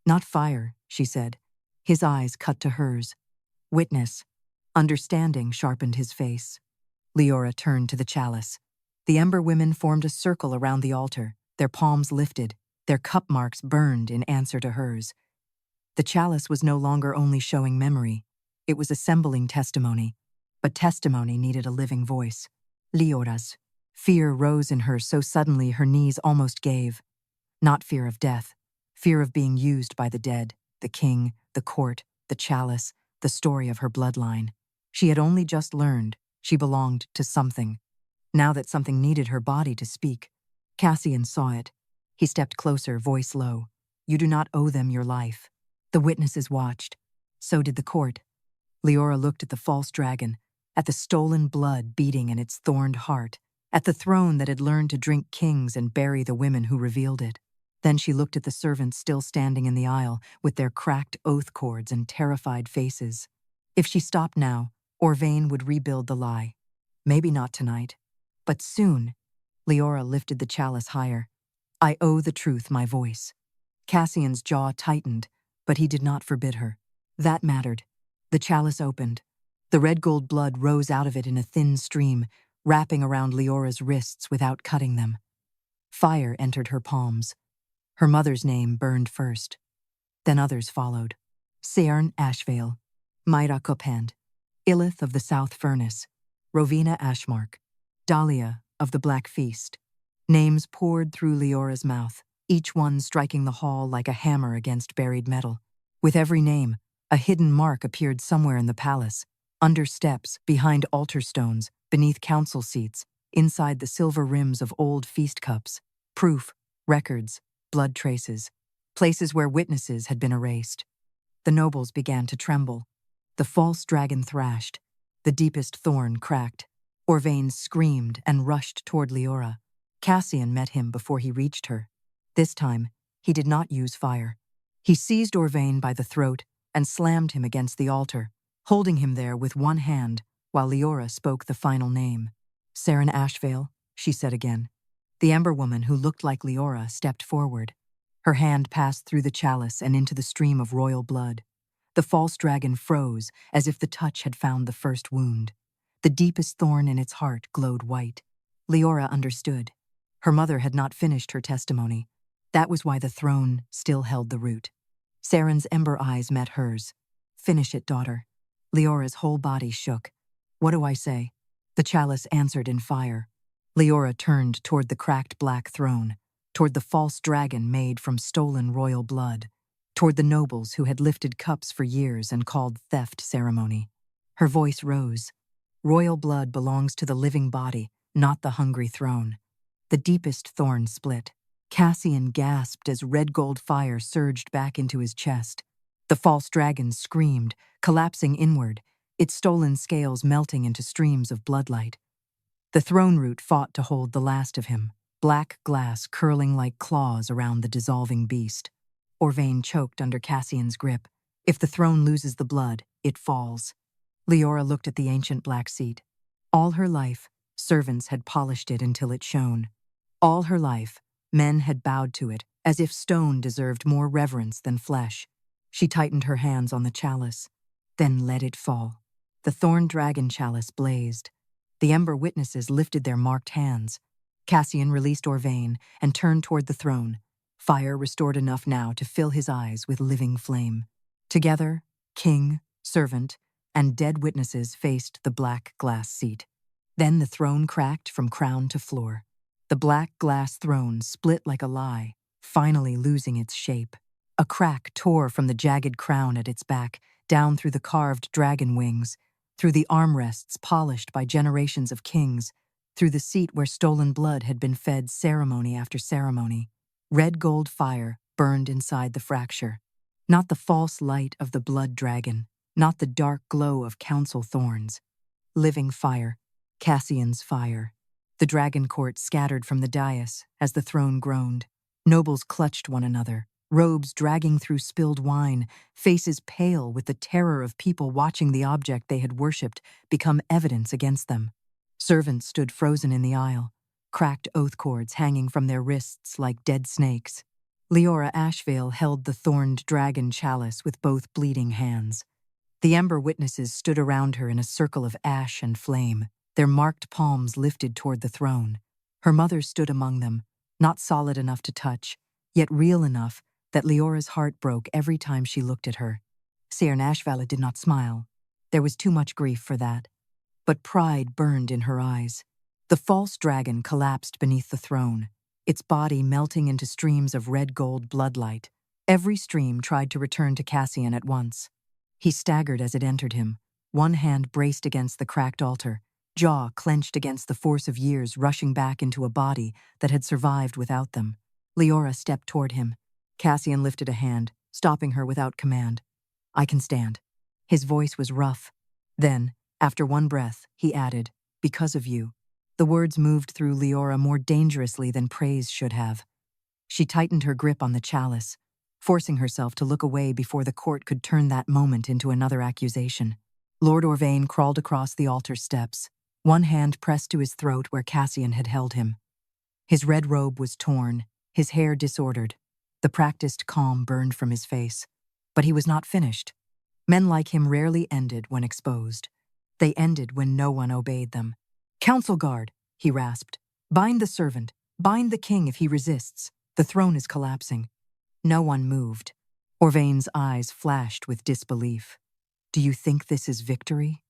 "Not fire," she said. His eyes cut to hers. "Witness." Understanding sharpened his face. Liora turned to the chalice. The ember women formed a circle around the altar, their palms lifted, their cup marks burned in answer to hers. The chalice was no longer only showing memory. It was assembling testimony. But testimony needed a living voice. Liora's. Fear rose in her so suddenly her knees almost gave. Not fear of death. Fear of being used by the dead, the king, the court, the chalice, the story of her bloodline. She had only just learned she belonged to something. Now that something needed her body to speak. Cassian saw it. He stepped closer, voice low. "You do not owe them your life." The witnesses watched. So did the court. Liora looked at the false dragon, at the stolen blood beating in its thorned heart, at the throne that had learned to drink kings and bury the women who revealed it. Then she looked at the servants still standing in the aisle with their cracked oath cords and terrified faces. If she stopped now, Orvain would rebuild the lie. Maybe not tonight, but soon. Liora lifted the chalice higher. "I owe the truth my voice." Cassian's jaw tightened, but he did not forbid her. That mattered. The chalice opened. The red gold blood rose out of it in a thin stream, wrapping around Liora's wrists without cutting them. Fire entered her palms. Her mother's name burned first. Then others followed. Liora Ashvale, Myra Cophand, Illith of the South Furnace, Rowena Ashmark, Dahlia of the Black Feast. Names poured through Liora's mouth, each one striking the hall like a hammer against buried metal. With every name, A hidden mark appeared somewhere in the palace, under steps, behind altar stones, beneath council seats, inside the silver rims of old feast cups. Proof, records, blood traces, places where witnesses had been erased. The nobles began to tremble. The false dragon thrashed. The deepest thorn cracked. Orvain screamed and rushed toward Liora. Cassian met him before he reached her. This time, he did not use fire. He seized Orvain by the throat and slammed him against the altar, holding him there with one hand while Liora spoke the final name. Liora Ashvale, she said again. The Ember Woman, who looked like Liora, stepped forward. Her hand passed through the chalice and into the stream of royal blood. The false dragon froze as if the touch had found the first wound. The deepest thorn in its heart glowed white. Liora understood. Her mother had not finished her testimony. That was why the throne still held the root. Saren's ember eyes met hers. Finish it, daughter. Leora's whole body shook. What do I say? The chalice answered in fire. Liora turned toward the cracked black throne, toward the false dragon made from stolen royal blood, toward the nobles who had lifted cups for years and called theft ceremony. Her voice rose. Royal blood belongs to the living body, not the hungry throne. The deepest thorn split. Cassian gasped as red gold fire surged back into his chest. The false dragon screamed, collapsing inward, its stolen scales melting into streams of bloodlight. The throne root fought to hold the last of him, black glass curling like claws around the dissolving beast. Orvain choked under Cassian's grip. If the throne loses the blood, it falls. Liora looked at the ancient black seat. All her life, servants had polished it until it shone. All her life, men had bowed to it, as if stone deserved more reverence than flesh. She tightened her hands on the chalice, then let it fall. The Thorned Dragon Chalice blazed. The Ember witnesses lifted their marked hands. Cassian released Orvain and turned toward the throne, fire restored enough now to fill his eyes with living flame. Together, king, servant, and dead witnesses faced the black glass seat. Then the throne cracked from crown to floor. The black glass throne split like a lie, finally losing its shape. A crack tore from the jagged crown at its back, down through the carved dragon wings, through the armrests polished by generations of kings, through the seat where stolen blood had been fed ceremony after ceremony. Red gold fire burned inside the fracture. Not the false light of the blood dragon, not the dark glow of council thorns. Living fire, Cassian's fire. The dragon court scattered from the dais as the throne groaned. Nobles clutched one another, robes dragging through spilled wine, faces pale with the terror of people watching the object they had worshipped become evidence against them. Servants stood frozen in the aisle, cracked oath cords hanging from their wrists like dead snakes. Liora Ashvale held the Thorned Dragon Chalice with both bleeding hands. The Ember witnesses stood around her in a circle of ash and flame, their marked palms lifted toward the throne. Her mother stood among them, not solid enough to touch, yet real enough that Leora's heart broke every time she looked at her. Liora Ashvale did not smile. There was too much grief for that. But pride burned in her eyes. The false dragon collapsed beneath the throne, its body melting into streams of red gold bloodlight. Every stream tried to return to Cassian at once. He staggered as it entered him, one hand braced against the cracked altar, jaw clenched against the force of years rushing back into a body that had survived without them. Liora stepped toward him. Cassian lifted a hand, stopping her without command. I can stand. His voice was rough. Then, after one breath, he added, because of you. The words moved through Liora more dangerously than praise should have. She tightened her grip on the chalice, forcing herself to look away before the court could turn that moment into another accusation. Lord Orvain crawled across the altar steps, one hand pressed to his throat where Cassian had held him. His red robe was torn, his hair disordered. The practiced calm burned from his face. But he was not finished. Men like him rarely ended when exposed. They ended when no one obeyed them. Council guard, he rasped. Bind the servant. Bind the king if he resists. The throne is collapsing. No one moved. Orvain's eyes flashed with disbelief. Do you think this is victory?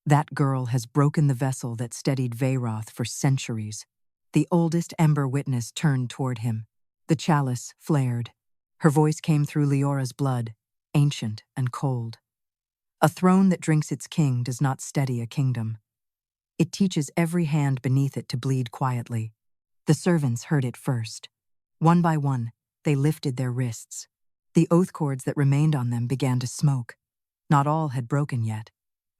That girl has broken the vessel that steadied Veyroth for centuries. The oldest Ember witness turned toward him. The chalice flared. Her voice came through Leora's blood, ancient and cold. A throne that drinks its king does not steady a kingdom. It teaches every hand beneath it to bleed quietly. The servants heard it first. One by one, they lifted their wrists. The oath cords that remained on them began to smoke. Not all had broken yet.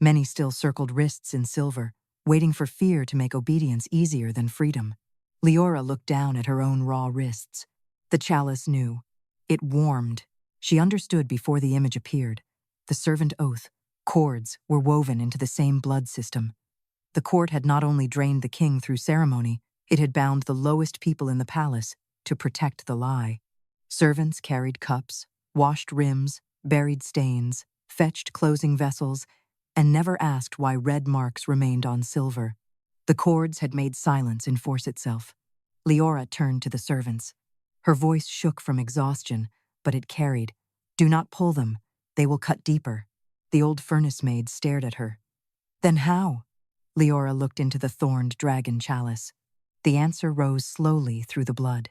Many still circled wrists in silver, waiting for fear to make obedience easier than freedom. Liora looked down at her own raw wrists. The chalice knew. It warmed. She understood before the image appeared. The servant oath, cords, were woven into the same blood system. The court had not only drained the king through ceremony, it had bound the lowest people in the palace to protect the lie. Servants carried cups, washed rims, buried stains, fetched closing vessels, and never asked why red marks remained on silver. The cords had made silence enforce itself. Liora turned to the servants. Her voice shook from exhaustion, but it carried. "Do not pull them. They will cut deeper." The old furnace maid stared at her. "Then how?" Liora looked into the Thorned Dragon Chalice. The answer rose slowly through the blood.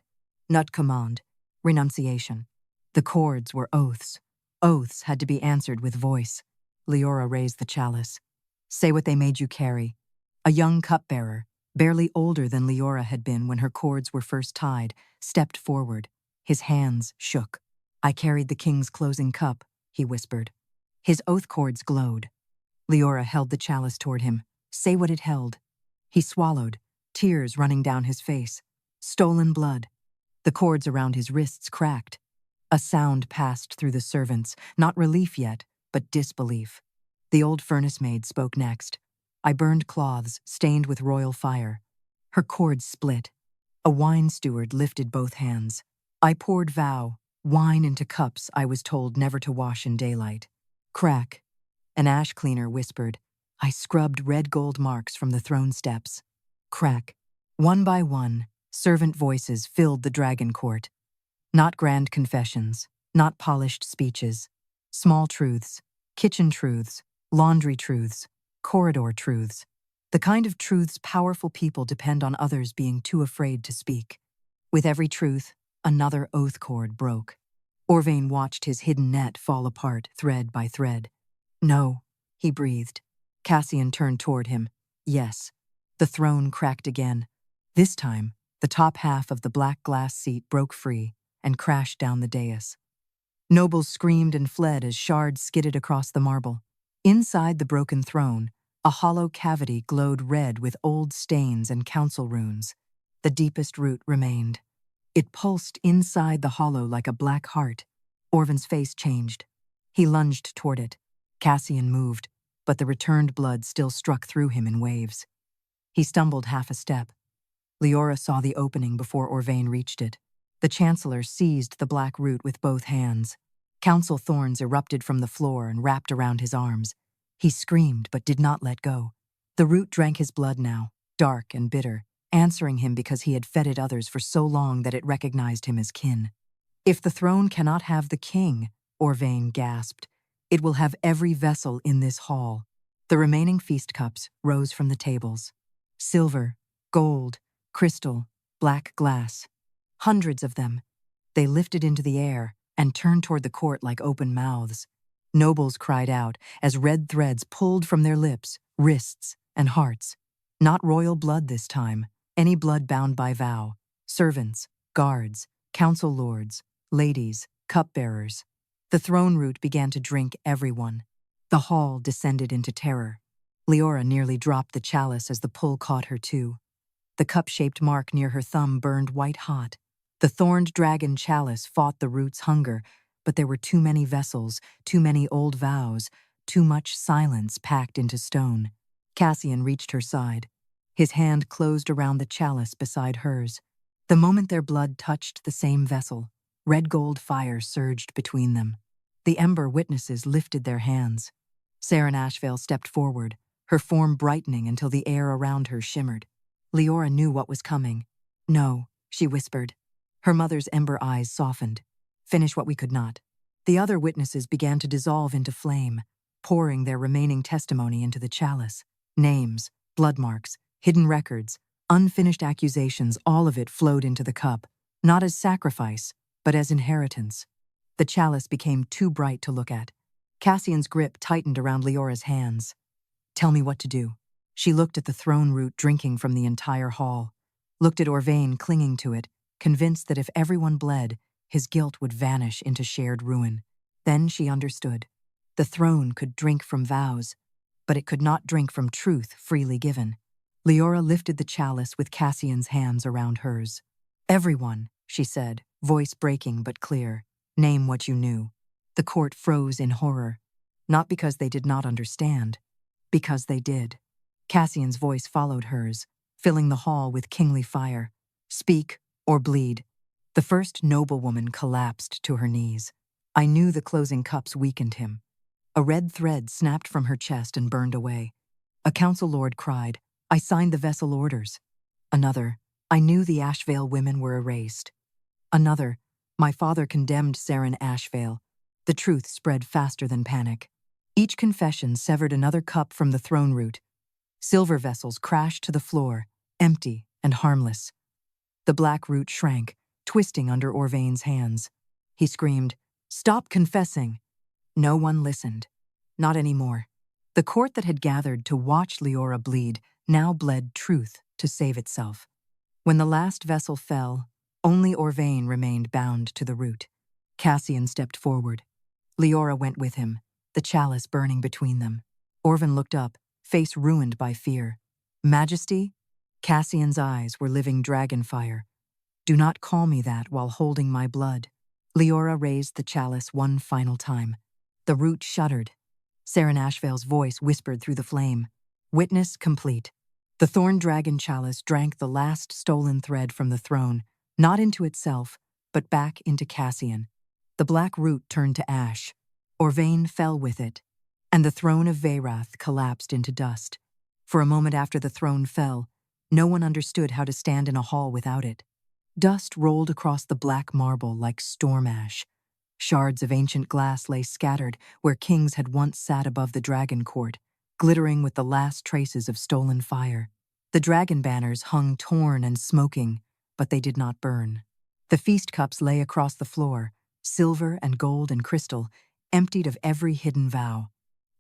Not command, renunciation. The cords were oaths. Oaths had to be answered with voice. Liora raised the chalice. "Say what they made you carry." A young cupbearer, barely older than Liora had been when her cords were first tied, stepped forward. His hands shook. "I carried the king's closing cup," he whispered. His oath cords glowed. Liora held the chalice toward him. "Say what it held." He swallowed, tears running down his face. Stolen blood. The cords around his wrists cracked. A sound passed through the servants, not relief yet, but disbelief. The old furnace maid spoke next. "I burned cloths stained with royal fire." Her cords split. A wine steward lifted both hands. "I poured vow, wine into cups I was told never to wash in daylight." Crack. An ash cleaner whispered, "I scrubbed red gold marks from the throne steps." Crack. One by one, servant voices filled the dragon court. Not grand confessions, not polished speeches. Small truths, kitchen truths, laundry truths, corridor truths. The kind of truths powerful people depend on others being too afraid to speak. With every truth, another oath cord broke. Orvain watched his hidden net fall apart thread by thread. "No," he breathed. Cassian turned toward him. "Yes." The throne cracked again. This time, the top half of the black glass seat broke free and crashed down the dais. Nobles screamed and fled as shards skidded across the marble. Inside the broken throne, a hollow cavity glowed red with old stains and council runes. The deepest root remained. It pulsed inside the hollow like a black heart. Orvan's face changed. He lunged toward it. Cassian moved, but the returned blood still struck through him in waves. He stumbled half a step. Liora saw the opening before Orvain reached it. The Chancellor seized the black root with both hands. Council thorns erupted from the floor and wrapped around his arms. He screamed but did not let go. The root drank his blood now, dark and bitter, answering him because he had fed it others for so long that it recognized him as kin. "If the throne cannot have the king," Orvain gasped, "it will have every vessel in this hall." The remaining feast cups rose from the tables. Silver, gold, crystal, black glass. Hundreds of them. They lifted into the air and turned toward the court like open mouths. Nobles cried out as red threads pulled from their lips, wrists, and hearts. Not royal blood this time, any blood bound by vow. Servants, guards, council lords, ladies, cupbearers. The throne root began to drink everyone. The hall descended into terror. Liora nearly dropped the chalice as the pull caught her too. The cup-shaped mark near her thumb burned white-hot. The Thorned Dragon Chalice fought the root's hunger, but there were too many vessels, too many old vows, too much silence packed into stone. Cassian reached her side. His hand closed around the chalice beside hers. The moment their blood touched the same vessel, red gold fire surged between them. The ember witnesses lifted their hands. Liora Ashvale stepped forward, her form brightening until the air around her shimmered. Liora knew what was coming. "No," she whispered. Her mother's ember eyes softened. "Finish what we could not." The other witnesses began to dissolve into flame, pouring their remaining testimony into the chalice. Names, blood marks, hidden records, unfinished accusations, all of it flowed into the cup, not as sacrifice, but as inheritance. The chalice became too bright to look at. Cassian's grip tightened around Leora's hands. Tell me what to do. She looked at the throne root drinking from the entire hall, looked at Orvain clinging to it, convinced that if everyone bled, his guilt would vanish into shared ruin. Then she understood. The throne could drink from vows, but it could not drink from truth freely given. Liora lifted the chalice with Cassian's hands around hers. Everyone, she said, voice breaking but clear, name what you knew. The court froze in horror, not because they did not understand, because they did. Cassian's voice followed hers, filling the hall with kingly fire. Speak or bleed. The first noblewoman collapsed to her knees. I knew the closing cups weakened him. A red thread snapped from her chest and burned away. A council lord cried, I signed the vessel orders. Another, I knew the Ashvale women were erased. Another, my father condemned Liora Ashvale. The truth spread faster than panic. Each confession severed another cup from the throne root. Silver vessels crashed to the floor, empty and harmless. The black root shrank, twisting under Orvain's hands. He screamed, Stop confessing! No one listened. Not anymore. The court that had gathered to watch Liora bleed now bled truth to save itself. When the last vessel fell, only Orvain remained bound to the root. Cassian stepped forward. Liora went with him, the chalice burning between them. Orvain looked up, face ruined by fear. Majesty? Cassian's eyes were living dragon fire. Do not call me that while holding my blood. Liora raised the chalice one final time. The root shuddered. Liora Ashvale's voice whispered through the flame. Witness complete. The Thorned Dragon Chalice drank the last stolen thread from the throne, not into itself, but back into Cassian. The black root turned to ash. Orvain fell with it, and the throne of Veyrath collapsed into dust. For a moment after the throne fell, no one understood how to stand in a hall without it. Dust rolled across the black marble like storm ash. Shards of ancient glass lay scattered where kings had once sat above the dragon court, glittering with the last traces of stolen fire. The dragon banners hung torn and smoking, but they did not burn. The feast cups lay across the floor, silver and gold and crystal, emptied of every hidden vow.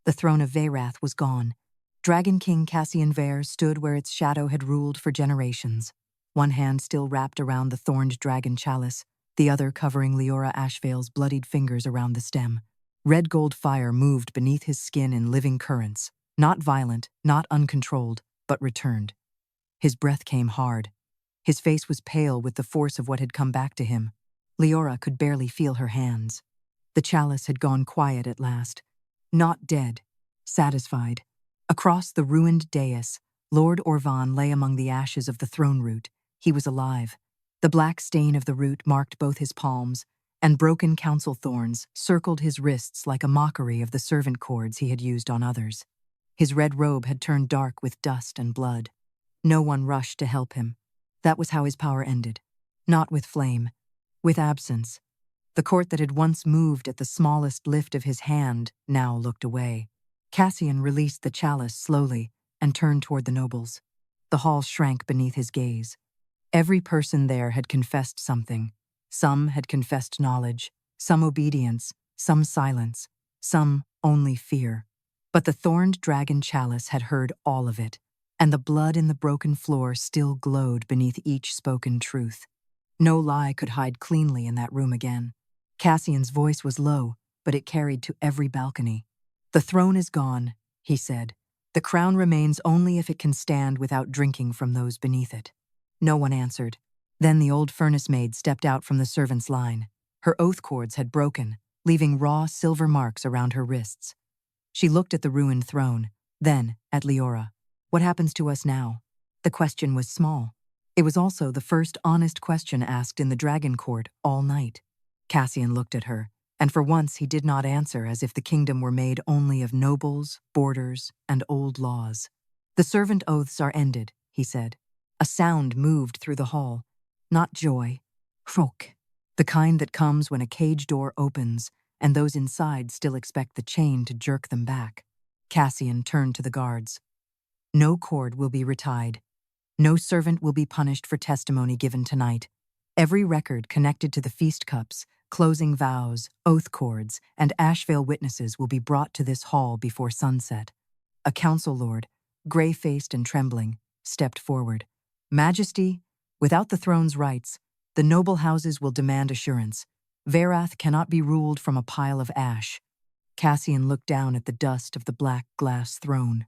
The throne of Veyrath was gone. Dragon King Cassian Veyr stood where its shadow had ruled for generations. One hand still wrapped around the Thorned Dragon Chalice, the other covering Liora Ashvale's bloodied fingers around the stem. Red gold fire moved beneath his skin in living currents, not violent, not uncontrolled, but returned. His breath came hard. His face was pale with the force of what had come back to him. Liora could barely feel her hands. The chalice had gone quiet at last. Not dead, satisfied. Across the ruined dais, Lord Orvain lay among the ashes of the throne root. He was alive. The black stain of the root marked both his palms, and broken council thorns circled his wrists like a mockery of the servant cords he had used on others. His red robe had turned dark with dust and blood. No one rushed to help him. That was how his power ended. Not with flame, with absence. The court that had once moved at the smallest lift of his hand now looked away. Cassian released the chalice slowly and turned toward the nobles. The hall shrank beneath his gaze. Every person there had confessed something. Some had confessed knowledge, some obedience, some silence, some only fear. But the Thorned Dragon Chalice had heard all of it, and the blood in the broken floor still glowed beneath each spoken truth. No lie could hide cleanly in that room again. Cassian's voice was low, but it carried to every balcony. The throne is gone, he said. The crown remains only if it can stand without drinking from those beneath it. No one answered. Then the old furnace maid stepped out from the servants' line. Her oath cords had broken, leaving raw silver marks around her wrists. She looked at the ruined throne, then at Liora. What happens to us now? The question was small. It was also the first honest question asked in the dragon court all night. Cassian looked at her, and for once he did not answer as if the kingdom were made only of nobles, borders, and old laws. The servant oaths are ended, he said. A sound moved through the hall. Not joy. Frok. The kind that comes when a cage door opens and those inside still expect the chain to jerk them back. Cassian turned to the guards. No cord will be retied. No servant will be punished for testimony given tonight. Every record connected to the feast cups, Closing vows, oath cords, and Ashvale witnesses will be brought to this hall before sunset. A council lord, gray-faced and trembling, stepped forward. Majesty, without the throne's rights, the noble houses will demand assurance. Veyrath cannot be ruled from a pile of ash. Cassian looked down at the dust of the black glass throne,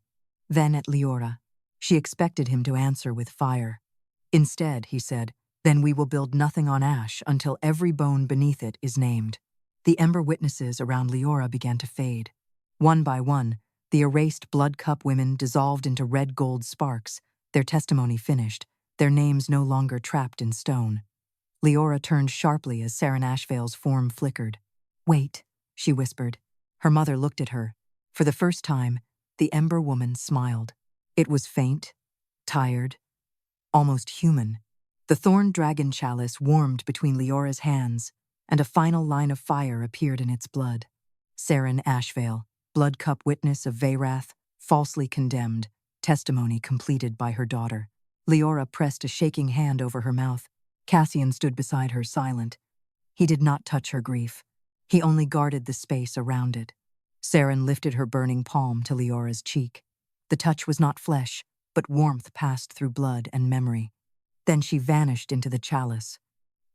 then at Liora. She expected him to answer with fire. Instead, he said, then we will build nothing on ash until every bone beneath it is named. The ember witnesses around Liora began to fade. One by one, the erased blood cup women dissolved into red gold sparks, their testimony finished, their names no longer trapped in stone. Liora turned sharply as Saren Ashvale's form flickered. Wait, she whispered. Her mother looked at her. For the first time, the ember woman smiled. It was faint, tired, almost human. The Thorned Dragon Chalice warmed between Liora's hands, and a final line of fire appeared in its blood. Saren Ashvale, blood cup witness of Veyrath, falsely condemned, testimony completed by her daughter. Liora pressed a shaking hand over her mouth. Cassian stood beside her, silent. He did not touch her grief. He only guarded the space around it. Saren lifted her burning palm to Liora's cheek. The touch was not flesh, but warmth passed through blood and memory. Then she vanished into the chalice.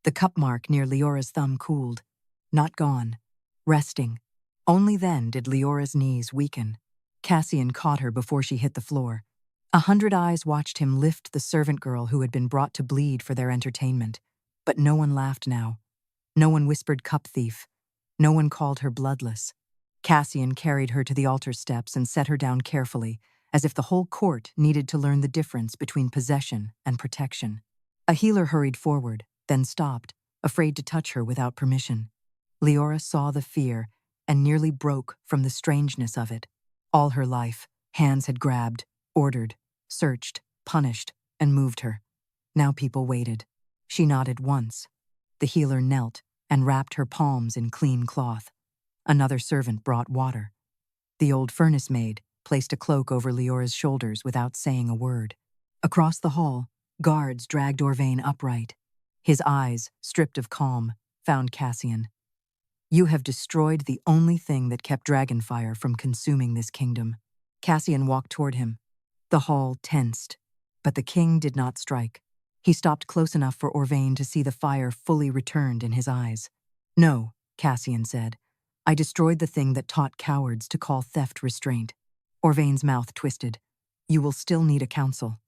The cup mark near Liora's thumb cooled. Not gone. Resting. Only then did Liora's knees weaken. Cassian caught her before she hit the floor. 100 eyes watched him lift the servant girl who had been brought to bleed for their entertainment. But no one laughed now. No one whispered cup thief. No one called her bloodless. Cassian carried her to the altar steps and set her down carefully, as if the whole court needed to learn the difference between possession and protection. A healer hurried forward, then stopped, afraid to touch her without permission. Liora saw the fear and nearly broke from the strangeness of it. All her life, hands had grabbed, ordered, searched, punished, and moved her. Now people waited. She nodded once. The healer knelt and wrapped her palms in clean cloth. Another servant brought water. The old furnace maid placed a cloak over Liora's shoulders without saying a word. Across the hall, guards dragged Orvain upright. His eyes, stripped of calm, found Cassian. You have destroyed the only thing that kept dragonfire from consuming this kingdom. Cassian walked toward him. The hall tensed, but the king did not strike. He stopped close enough for Orvain to see the fire fully returned in his eyes. No, Cassian said. I destroyed the thing that taught cowards to call theft restraint. Orvain's mouth twisted. You will still need a council.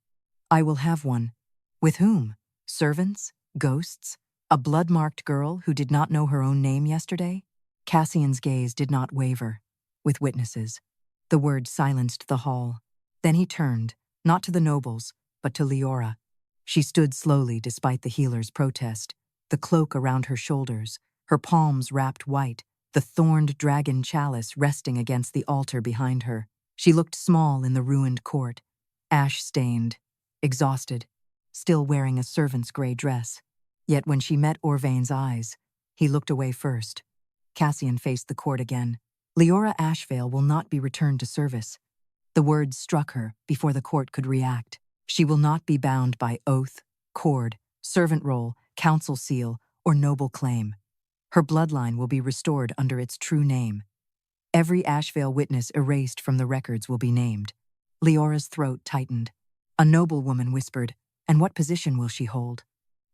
I will have one. With whom? Servants? Ghosts? A blood-marked girl who did not know her own name yesterday? Cassian's gaze did not waver. With witnesses. The word silenced the hall. Then he turned, not to the nobles, but to Liora. She stood slowly despite the healer's protest, the cloak around her shoulders, her palms wrapped white, the Thorned Dragon Chalice resting against the altar behind her. She looked small in the ruined court, ash-stained, exhausted, still wearing a servant's gray dress. Yet when she met Orvain's eyes, he looked away first. Cassian faced the court again. Liora Ashvale will not be returned to service. The words struck her before the court could react. She will not be bound by oath, cord, servant roll, council seal, or noble claim. Her bloodline will be restored under its true name. Every Ashvale witness erased from the records will be named. Liora's throat tightened. A noblewoman whispered, and what position will she hold?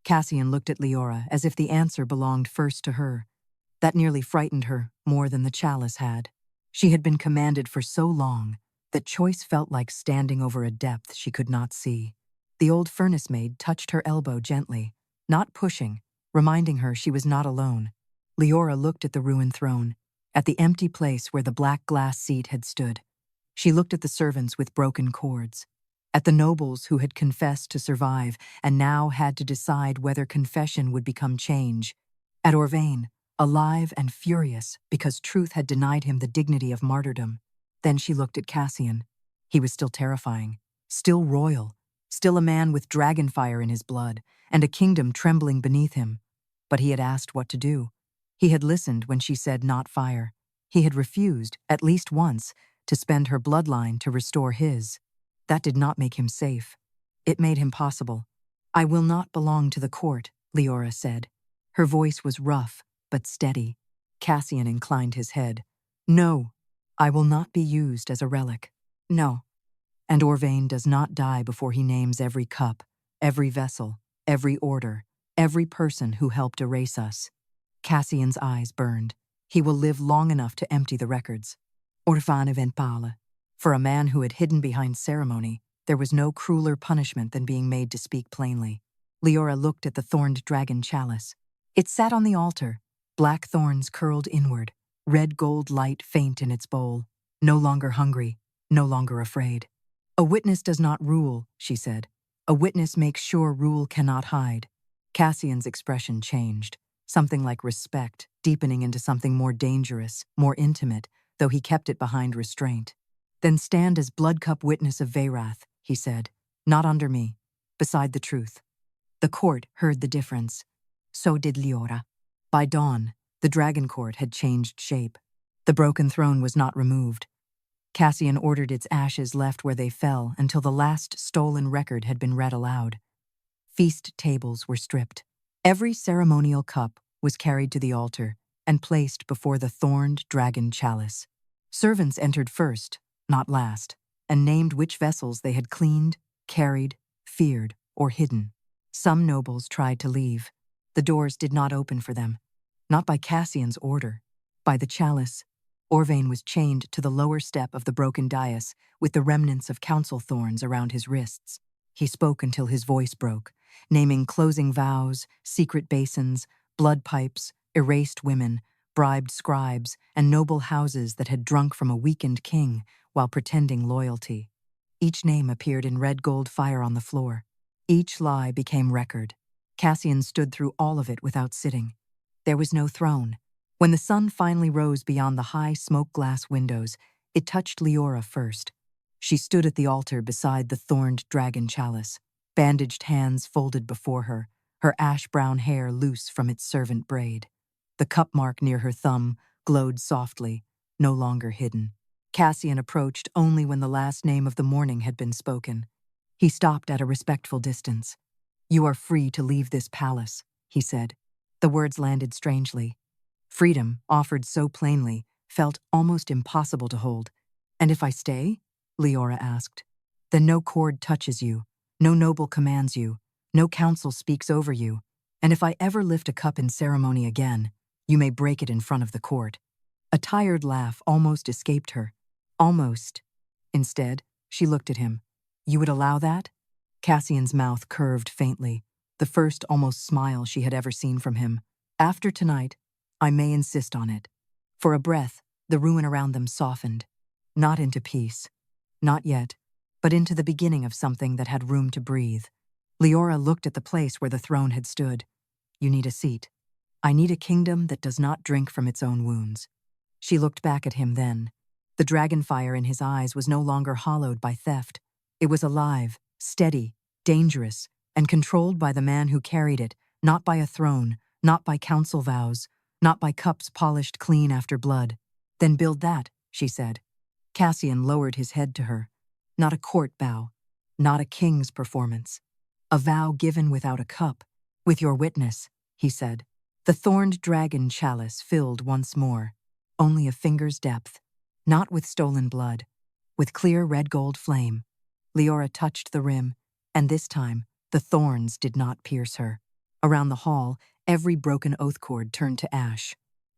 Cassian looked at Liora as if the answer belonged first to her. That nearly frightened her more than the chalice had. She had been commanded for so long that choice felt like standing over a depth she could not see. The old furnace maid touched her elbow gently, not pushing, reminding her she was not alone. Liora looked at the ruined throne, at the empty place where the black glass seat had stood. She looked at the servants with broken cords, at the nobles who had confessed to survive and now had to decide whether confession would become change, at Orvain, alive and furious because truth had denied him the dignity of martyrdom. Then she looked at Cassian. He was still terrifying, still royal, still a man with dragonfire in his blood and a kingdom trembling beneath him. But he had asked what to do. He had listened when she said not fire. He had refused, at least once, to spend her bloodline to restore his. That did not make him safe. It made him possible. I will not belong to the court, Liora said. Her voice was rough, but steady. Cassian inclined his head. No, I will not be used as a relic. No. And Orvain does not die before he names every cup, every vessel, every order, every person who helped erase us. Cassian's eyes burned. He will live long enough to empty the records. Orvan event pale. For a man who had hidden behind ceremony, there was no crueler punishment than being made to speak plainly. Liora looked at the Thorned Dragon Chalice. It sat on the altar, black thorns curled inward, red gold light faint in its bowl, no longer hungry, no longer afraid. A witness does not rule, she said. A witness makes sure rule cannot hide. Cassian's expression changed, something like respect, deepening into something more dangerous, more intimate, though he kept it behind restraint. Then stand as blood-cup witness of Veyrath, he said, not under me, beside the truth. The court heard the difference. So did Liora. By dawn, the dragon court had changed shape. The broken throne was not removed. Cassian ordered its ashes left where they fell until the last stolen record had been read aloud. Feast tables were stripped. Every ceremonial cup was carried to the altar and placed before the Thorned Dragon Chalice. Servants entered first, not last, and named which vessels they had cleaned, carried, feared, or hidden. Some nobles tried to leave. The doors did not open for them. Not by Cassian's order. By the chalice, Orvain was chained to the lower step of the broken dais with the remnants of council thorns around his wrists. He spoke until his voice broke, naming closing vows, secret basins, blood pipes, erased women, bribed scribes, and noble houses that had drunk from a weakened king while pretending loyalty. Each name appeared in red gold fire on the floor. Each lie became record. Cassian stood through all of it without sitting. There was no throne. When the sun finally rose beyond the high smoke-glass windows, it touched Liora first. She stood at the altar beside the Thorned Dragon Chalice, bandaged hands folded before her, her ash-brown hair loose from its servant braid. The cup mark near her thumb glowed softly, no longer hidden. Cassian approached only when the last name of the morning had been spoken. He stopped at a respectful distance. "You are free to leave this palace," he said. The words landed strangely. Freedom, offered so plainly, felt almost impossible to hold. "And if I stay?" Liora asked. "Then no cord touches you, no noble commands you, no council speaks over you, and if I ever lift a cup in ceremony again, you may break it in front of the court." A tired laugh almost escaped her. Almost. Instead, she looked at him. "You would allow that?" Cassian's mouth curved faintly, the first almost smile she had ever seen from him. "After tonight, I may insist on it." For a breath, the ruin around them softened. Not into peace. Not yet, but into the beginning of something that had room to breathe. Liora looked at the place where the throne had stood. "You need a seat. I need a kingdom that does not drink from its own wounds." She looked back at him then. The dragonfire in his eyes was no longer hollowed by theft. It was alive, steady, dangerous, and controlled by the man who carried it, not by a throne, not by council vows, not by cups polished clean after blood. "Then build that," she said. Cassian lowered his head to her. Not a court bow, not a king's performance. A vow given without a cup. "With your witness," he said. The Thorned Dragon Chalice filled once more, only a finger's depth. Not with stolen blood, with clear red gold flame. Liora touched the rim, and this time, the thorns did not pierce her. Around the hall, every broken oath cord turned to ash.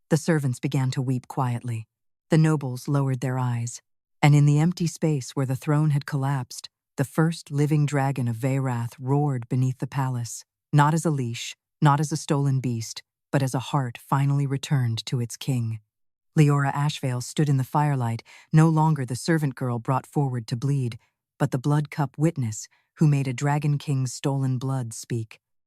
The servants began to weep quietly. The nobles lowered their eyes. And in the empty space where the throne had collapsed, the first living dragon of Veyrath roared beneath the palace, not as a leash, not as a stolen beast, but as a heart finally returned to its king. Liora Ashvale stood in the firelight, no longer the servant girl brought forward to bleed, but the blood cup witness who made a dragon king's stolen blood speak.